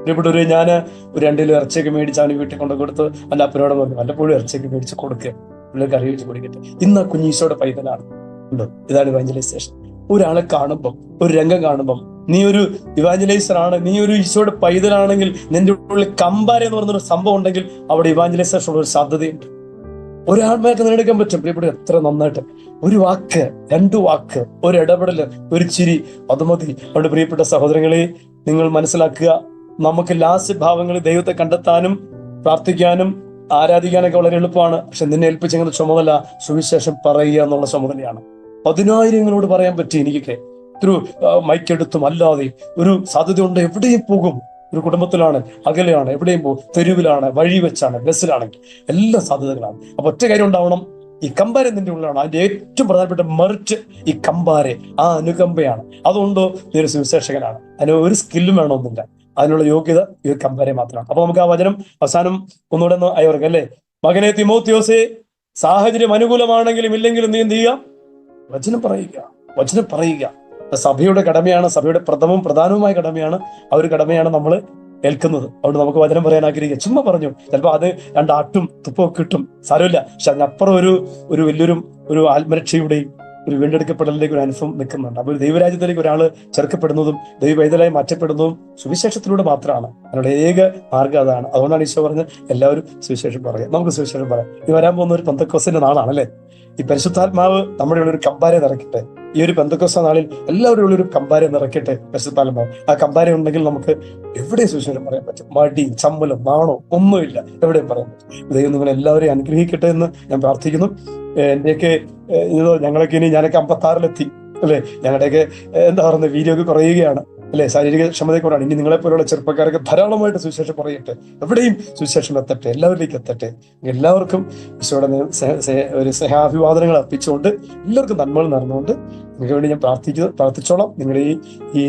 Speaker 1: പ്രിയപ്പെട്ടവര്, ഞാൻ ഒരു 2 കിലോ ഇറച്ചിയൊക്കെ മേടിച്ച് അവന് വീട്ടിൽ കൊണ്ട് കൊടുത്ത് അല്ല അപ്പനോട് പറഞ്ഞു വല്ലപ്പോഴും ഇറച്ചിയൊക്കെ മേടിച്ച് കൊടുക്കുക, പിള്ളേർക്ക് കറി വെച്ച് കൊടുക്കട്ടെ. ഇന്ന് ആ കുഞ്ഞീശോയുടെ പൈതലാണ്. ഉണ്ടോ? ഇതാണ് ഇവാഞ്ചലൈസേഷൻ. ഒരാളെ കാണുമ്പം, ഒരു രംഗം കാണുമ്പം, നീ ഒരു ഇവാഞ്ചലൈസർ ആണ്, നീ ഒരു ഈശോയുടെ പൈതലാണെങ്കിൽ, നിന്റെ ഉള്ളിൽ കമ്പാര എന്ന് പറഞ്ഞൊരു സംഭവം ഉണ്ടെങ്കിൽ അവിടെ ഇവാഞ്ചലൈസേഷൻ ഉള്ള ഒരു സാധ്യതയുണ്ട്. ഒരാൾമാർക്ക് നേടിക്കാൻ പറ്റും. പ്രിയപ്പെട്ട എത്ര നന്നായിട്ട് ഒരു വാക്ക്, 2 വാക്ക്, ഒരു ഇടപെടല്, ഒരു ചിരി, അത് മതി. അതുകൊണ്ട് പ്രിയപ്പെട്ട സഹോദരങ്ങളെ, നിങ്ങൾ മനസ്സിലാക്കുക, നമുക്ക് ലാസ്റ്റ് ഭാവങ്ങളിൽ ദൈവത്തെ കണ്ടെത്താനും പ്രാർത്ഥിക്കാനും ആരാധിക്കാനൊക്കെ വളരെ എളുപ്പമാണ്. പക്ഷെ നിന്നെ ഏൽപ്പിച്ചെങ്ങനെ ചുമതല സുവിശേഷം പറയുക എന്നുള്ള ചുമതലയാണ്. 10,000 പറയാൻ പറ്റി എനിക്കൊക്കെ ഒരു മൈക്കെടുത്തും അല്ലാതെയും. ഒരു സാധ്യത ഉണ്ട്, എവിടെയും പോകും. ഒരു കുടുംബത്തിലാണ്, അകലെയാണ്, എവിടെയും പോകും, തെരുവിലാണ്, വഴി വെച്ചാണ്, ബസ്സിലാണെങ്കിൽ എല്ലാം സാധ്യതകളാണ്. അപ്പൊ ഒറ്റ കാര്യം ഉണ്ടാവണം, ഈ കമ്പാരെ നിന്റെ ഉള്ളിലാണ്. അതിന്റെ ഏറ്റവും പ്രധാനപ്പെട്ട മെറിറ്റ് ഈ കമ്പാരെ, ആ അനുകമ്പയാണ്. അതുകൊണ്ടോ നീ ഒരു സുവിശേഷകനാണ്. അതിന് ഒരു സ്കില്ലും വേണമെന്നില്ല, അതിനുള്ള യോഗ്യത ഈ കമ്പാരെ മാത്രമാണ്. അപ്പൊ നമുക്ക് ആ വചനം അവസാനം ഒന്നുകൂടെ ഒന്ന് അയവർക്കാം അല്ലേ? മകനെ തിമോത്തിയോസേ, സാഹചര്യം അനുകൂലമാണെങ്കിലും ഇല്ലെങ്കിലും നീ എന്ത് ചെയ്യുക? വചനം പറയുക, വചനം പറയുക. സഭയുടെ കടമയാണ്, സഭയുടെ പ്രധാനവുമായ കടമയാണ്. ആ ഒരു കടമയാണ് നമ്മൾ ഏൽക്കുന്നത്. അതുകൊണ്ട് നമുക്ക് വചനം പറയാൻ ആഗ്രഹിക്കുക. ചുമ്മാ പറഞ്ഞു, ചിലപ്പോൾ അത് 2 ആട്ടും തുപ്പവും കിട്ടും, സാരമില്ല. പക്ഷെ അതിനപ്പുറം ഒരു വലിയൊരു ആത്മരക്ഷയുടെയും ഒരു വീണ്ടെടുക്കപ്പെടലിലേക്ക് ഒരു അനുഭവം നിൽക്കുന്നുണ്ട്. അപ്പോൾ ദൈവരാജ്യത്തിലേക്ക് ഒരാൾ ചേർക്കപ്പെടുന്നതും ദൈവവൈതലായി മാറ്റപ്പെടുന്നതും സുവിശേഷത്തിലൂടെ മാത്രമാണ്. അതിനുള്ള ഏക മാർഗ്ഗം അതാണ്. അതുകൊണ്ടാണ് ഈശോ പറഞ്ഞ് എല്ലാവരും സുവിശേഷം പറയുക. നമുക്ക് സുവിശേഷം പറയാം. ഈ വരാൻ പോകുന്ന ഒരു പെന്തക്കോസ്തിന്റെ നാളാണല്ലേ. ഈ പരിശുദ്ധാത്മാവ് നമ്മുടെ ഉള്ളൊരു കമ്പാരെ നിറയ്ക്കട്ടെ. ഈ ഒരു പെന്തക്കോസ്ത നാളിൽ എല്ലാവരും ഉള്ളൊരു കമ്പാരെ നിറയ്ക്കട്ടെ പരിശുദ്ധാത്മാവ്. ആ കമ്പാരെ ഉണ്ടെങ്കിൽ നമുക്ക് എവിടെയും സുവിശേഷം പറയാൻ പറ്റും. മടിയും ചമ്മലും നാണോ ഒന്നുമില്ല, എവിടെയും പറയാൻ പറ്റും. ദൈവം നിങ്ങൾ എല്ലാവരെയും അനുഗ്രഹിക്കട്ടെ എന്ന് ഞാൻ പ്രാർത്ഥിക്കുന്നു. എന്റെയൊക്കെ ഞങ്ങളൊക്കെ ഞാനൊക്കെ 56-ലെത്തി അല്ലെ. ഞങ്ങളുടെയൊക്കെ എന്താ പറയുന്നത്, വീര്യമൊക്കെ കുറയുകയാണ് അല്ലെ, ശാരീരിക ക്ഷമതയൊക്കെയാണ്. ഇനി നിങ്ങളെപ്പോലുള്ള ചെറുപ്പക്കാരൊക്കെ ധാരാളമായിട്ട് സുവിശേഷം പറയട്ടെ, എവിടെയും സുവിശേഷം എത്തട്ടെ, എല്ലാവരിലേക്ക് എത്തട്ടെ. എല്ലാവർക്കും ഈശോയുടെ ഒരു സ്നേഹാഭിവാദനങ്ങൾ അർപ്പിച്ചുകൊണ്ട് എല്ലാവർക്കും നന്മകൾ നടന്നുകൊണ്ട് നിങ്ങൾക്ക് വേണ്ടി ഞാൻ പ്രാർത്ഥിച്ചോളാം. നിങ്ങളുടെ ഈ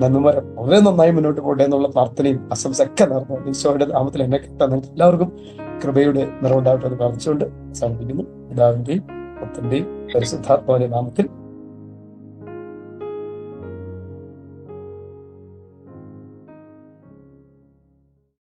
Speaker 1: നന്മമരം വളരെ നന്നായി മുന്നോട്ട് പോകട്ടെ എന്നുള്ള പ്രാർത്ഥനയും ആശംസയൊക്കെ നടന്നു ഈശോയുടെ നാമത്തിൽ എന്നെ കിട്ടാൻ നിങ്ങൾക്ക് എല്ലാവർക്കും കൃപയുടെ നിറവുണ്ടാവട്ടെ എന്ന് പ്രാർത്ഥിച്ചുകൊണ്ട് അവസാനിപ്പിക്കുന്നു. പിതാവിന്റെയും പുത്രന്റെയും പരിശുദ്ധാത്മാവിന്റെ നാമത്തിൽ.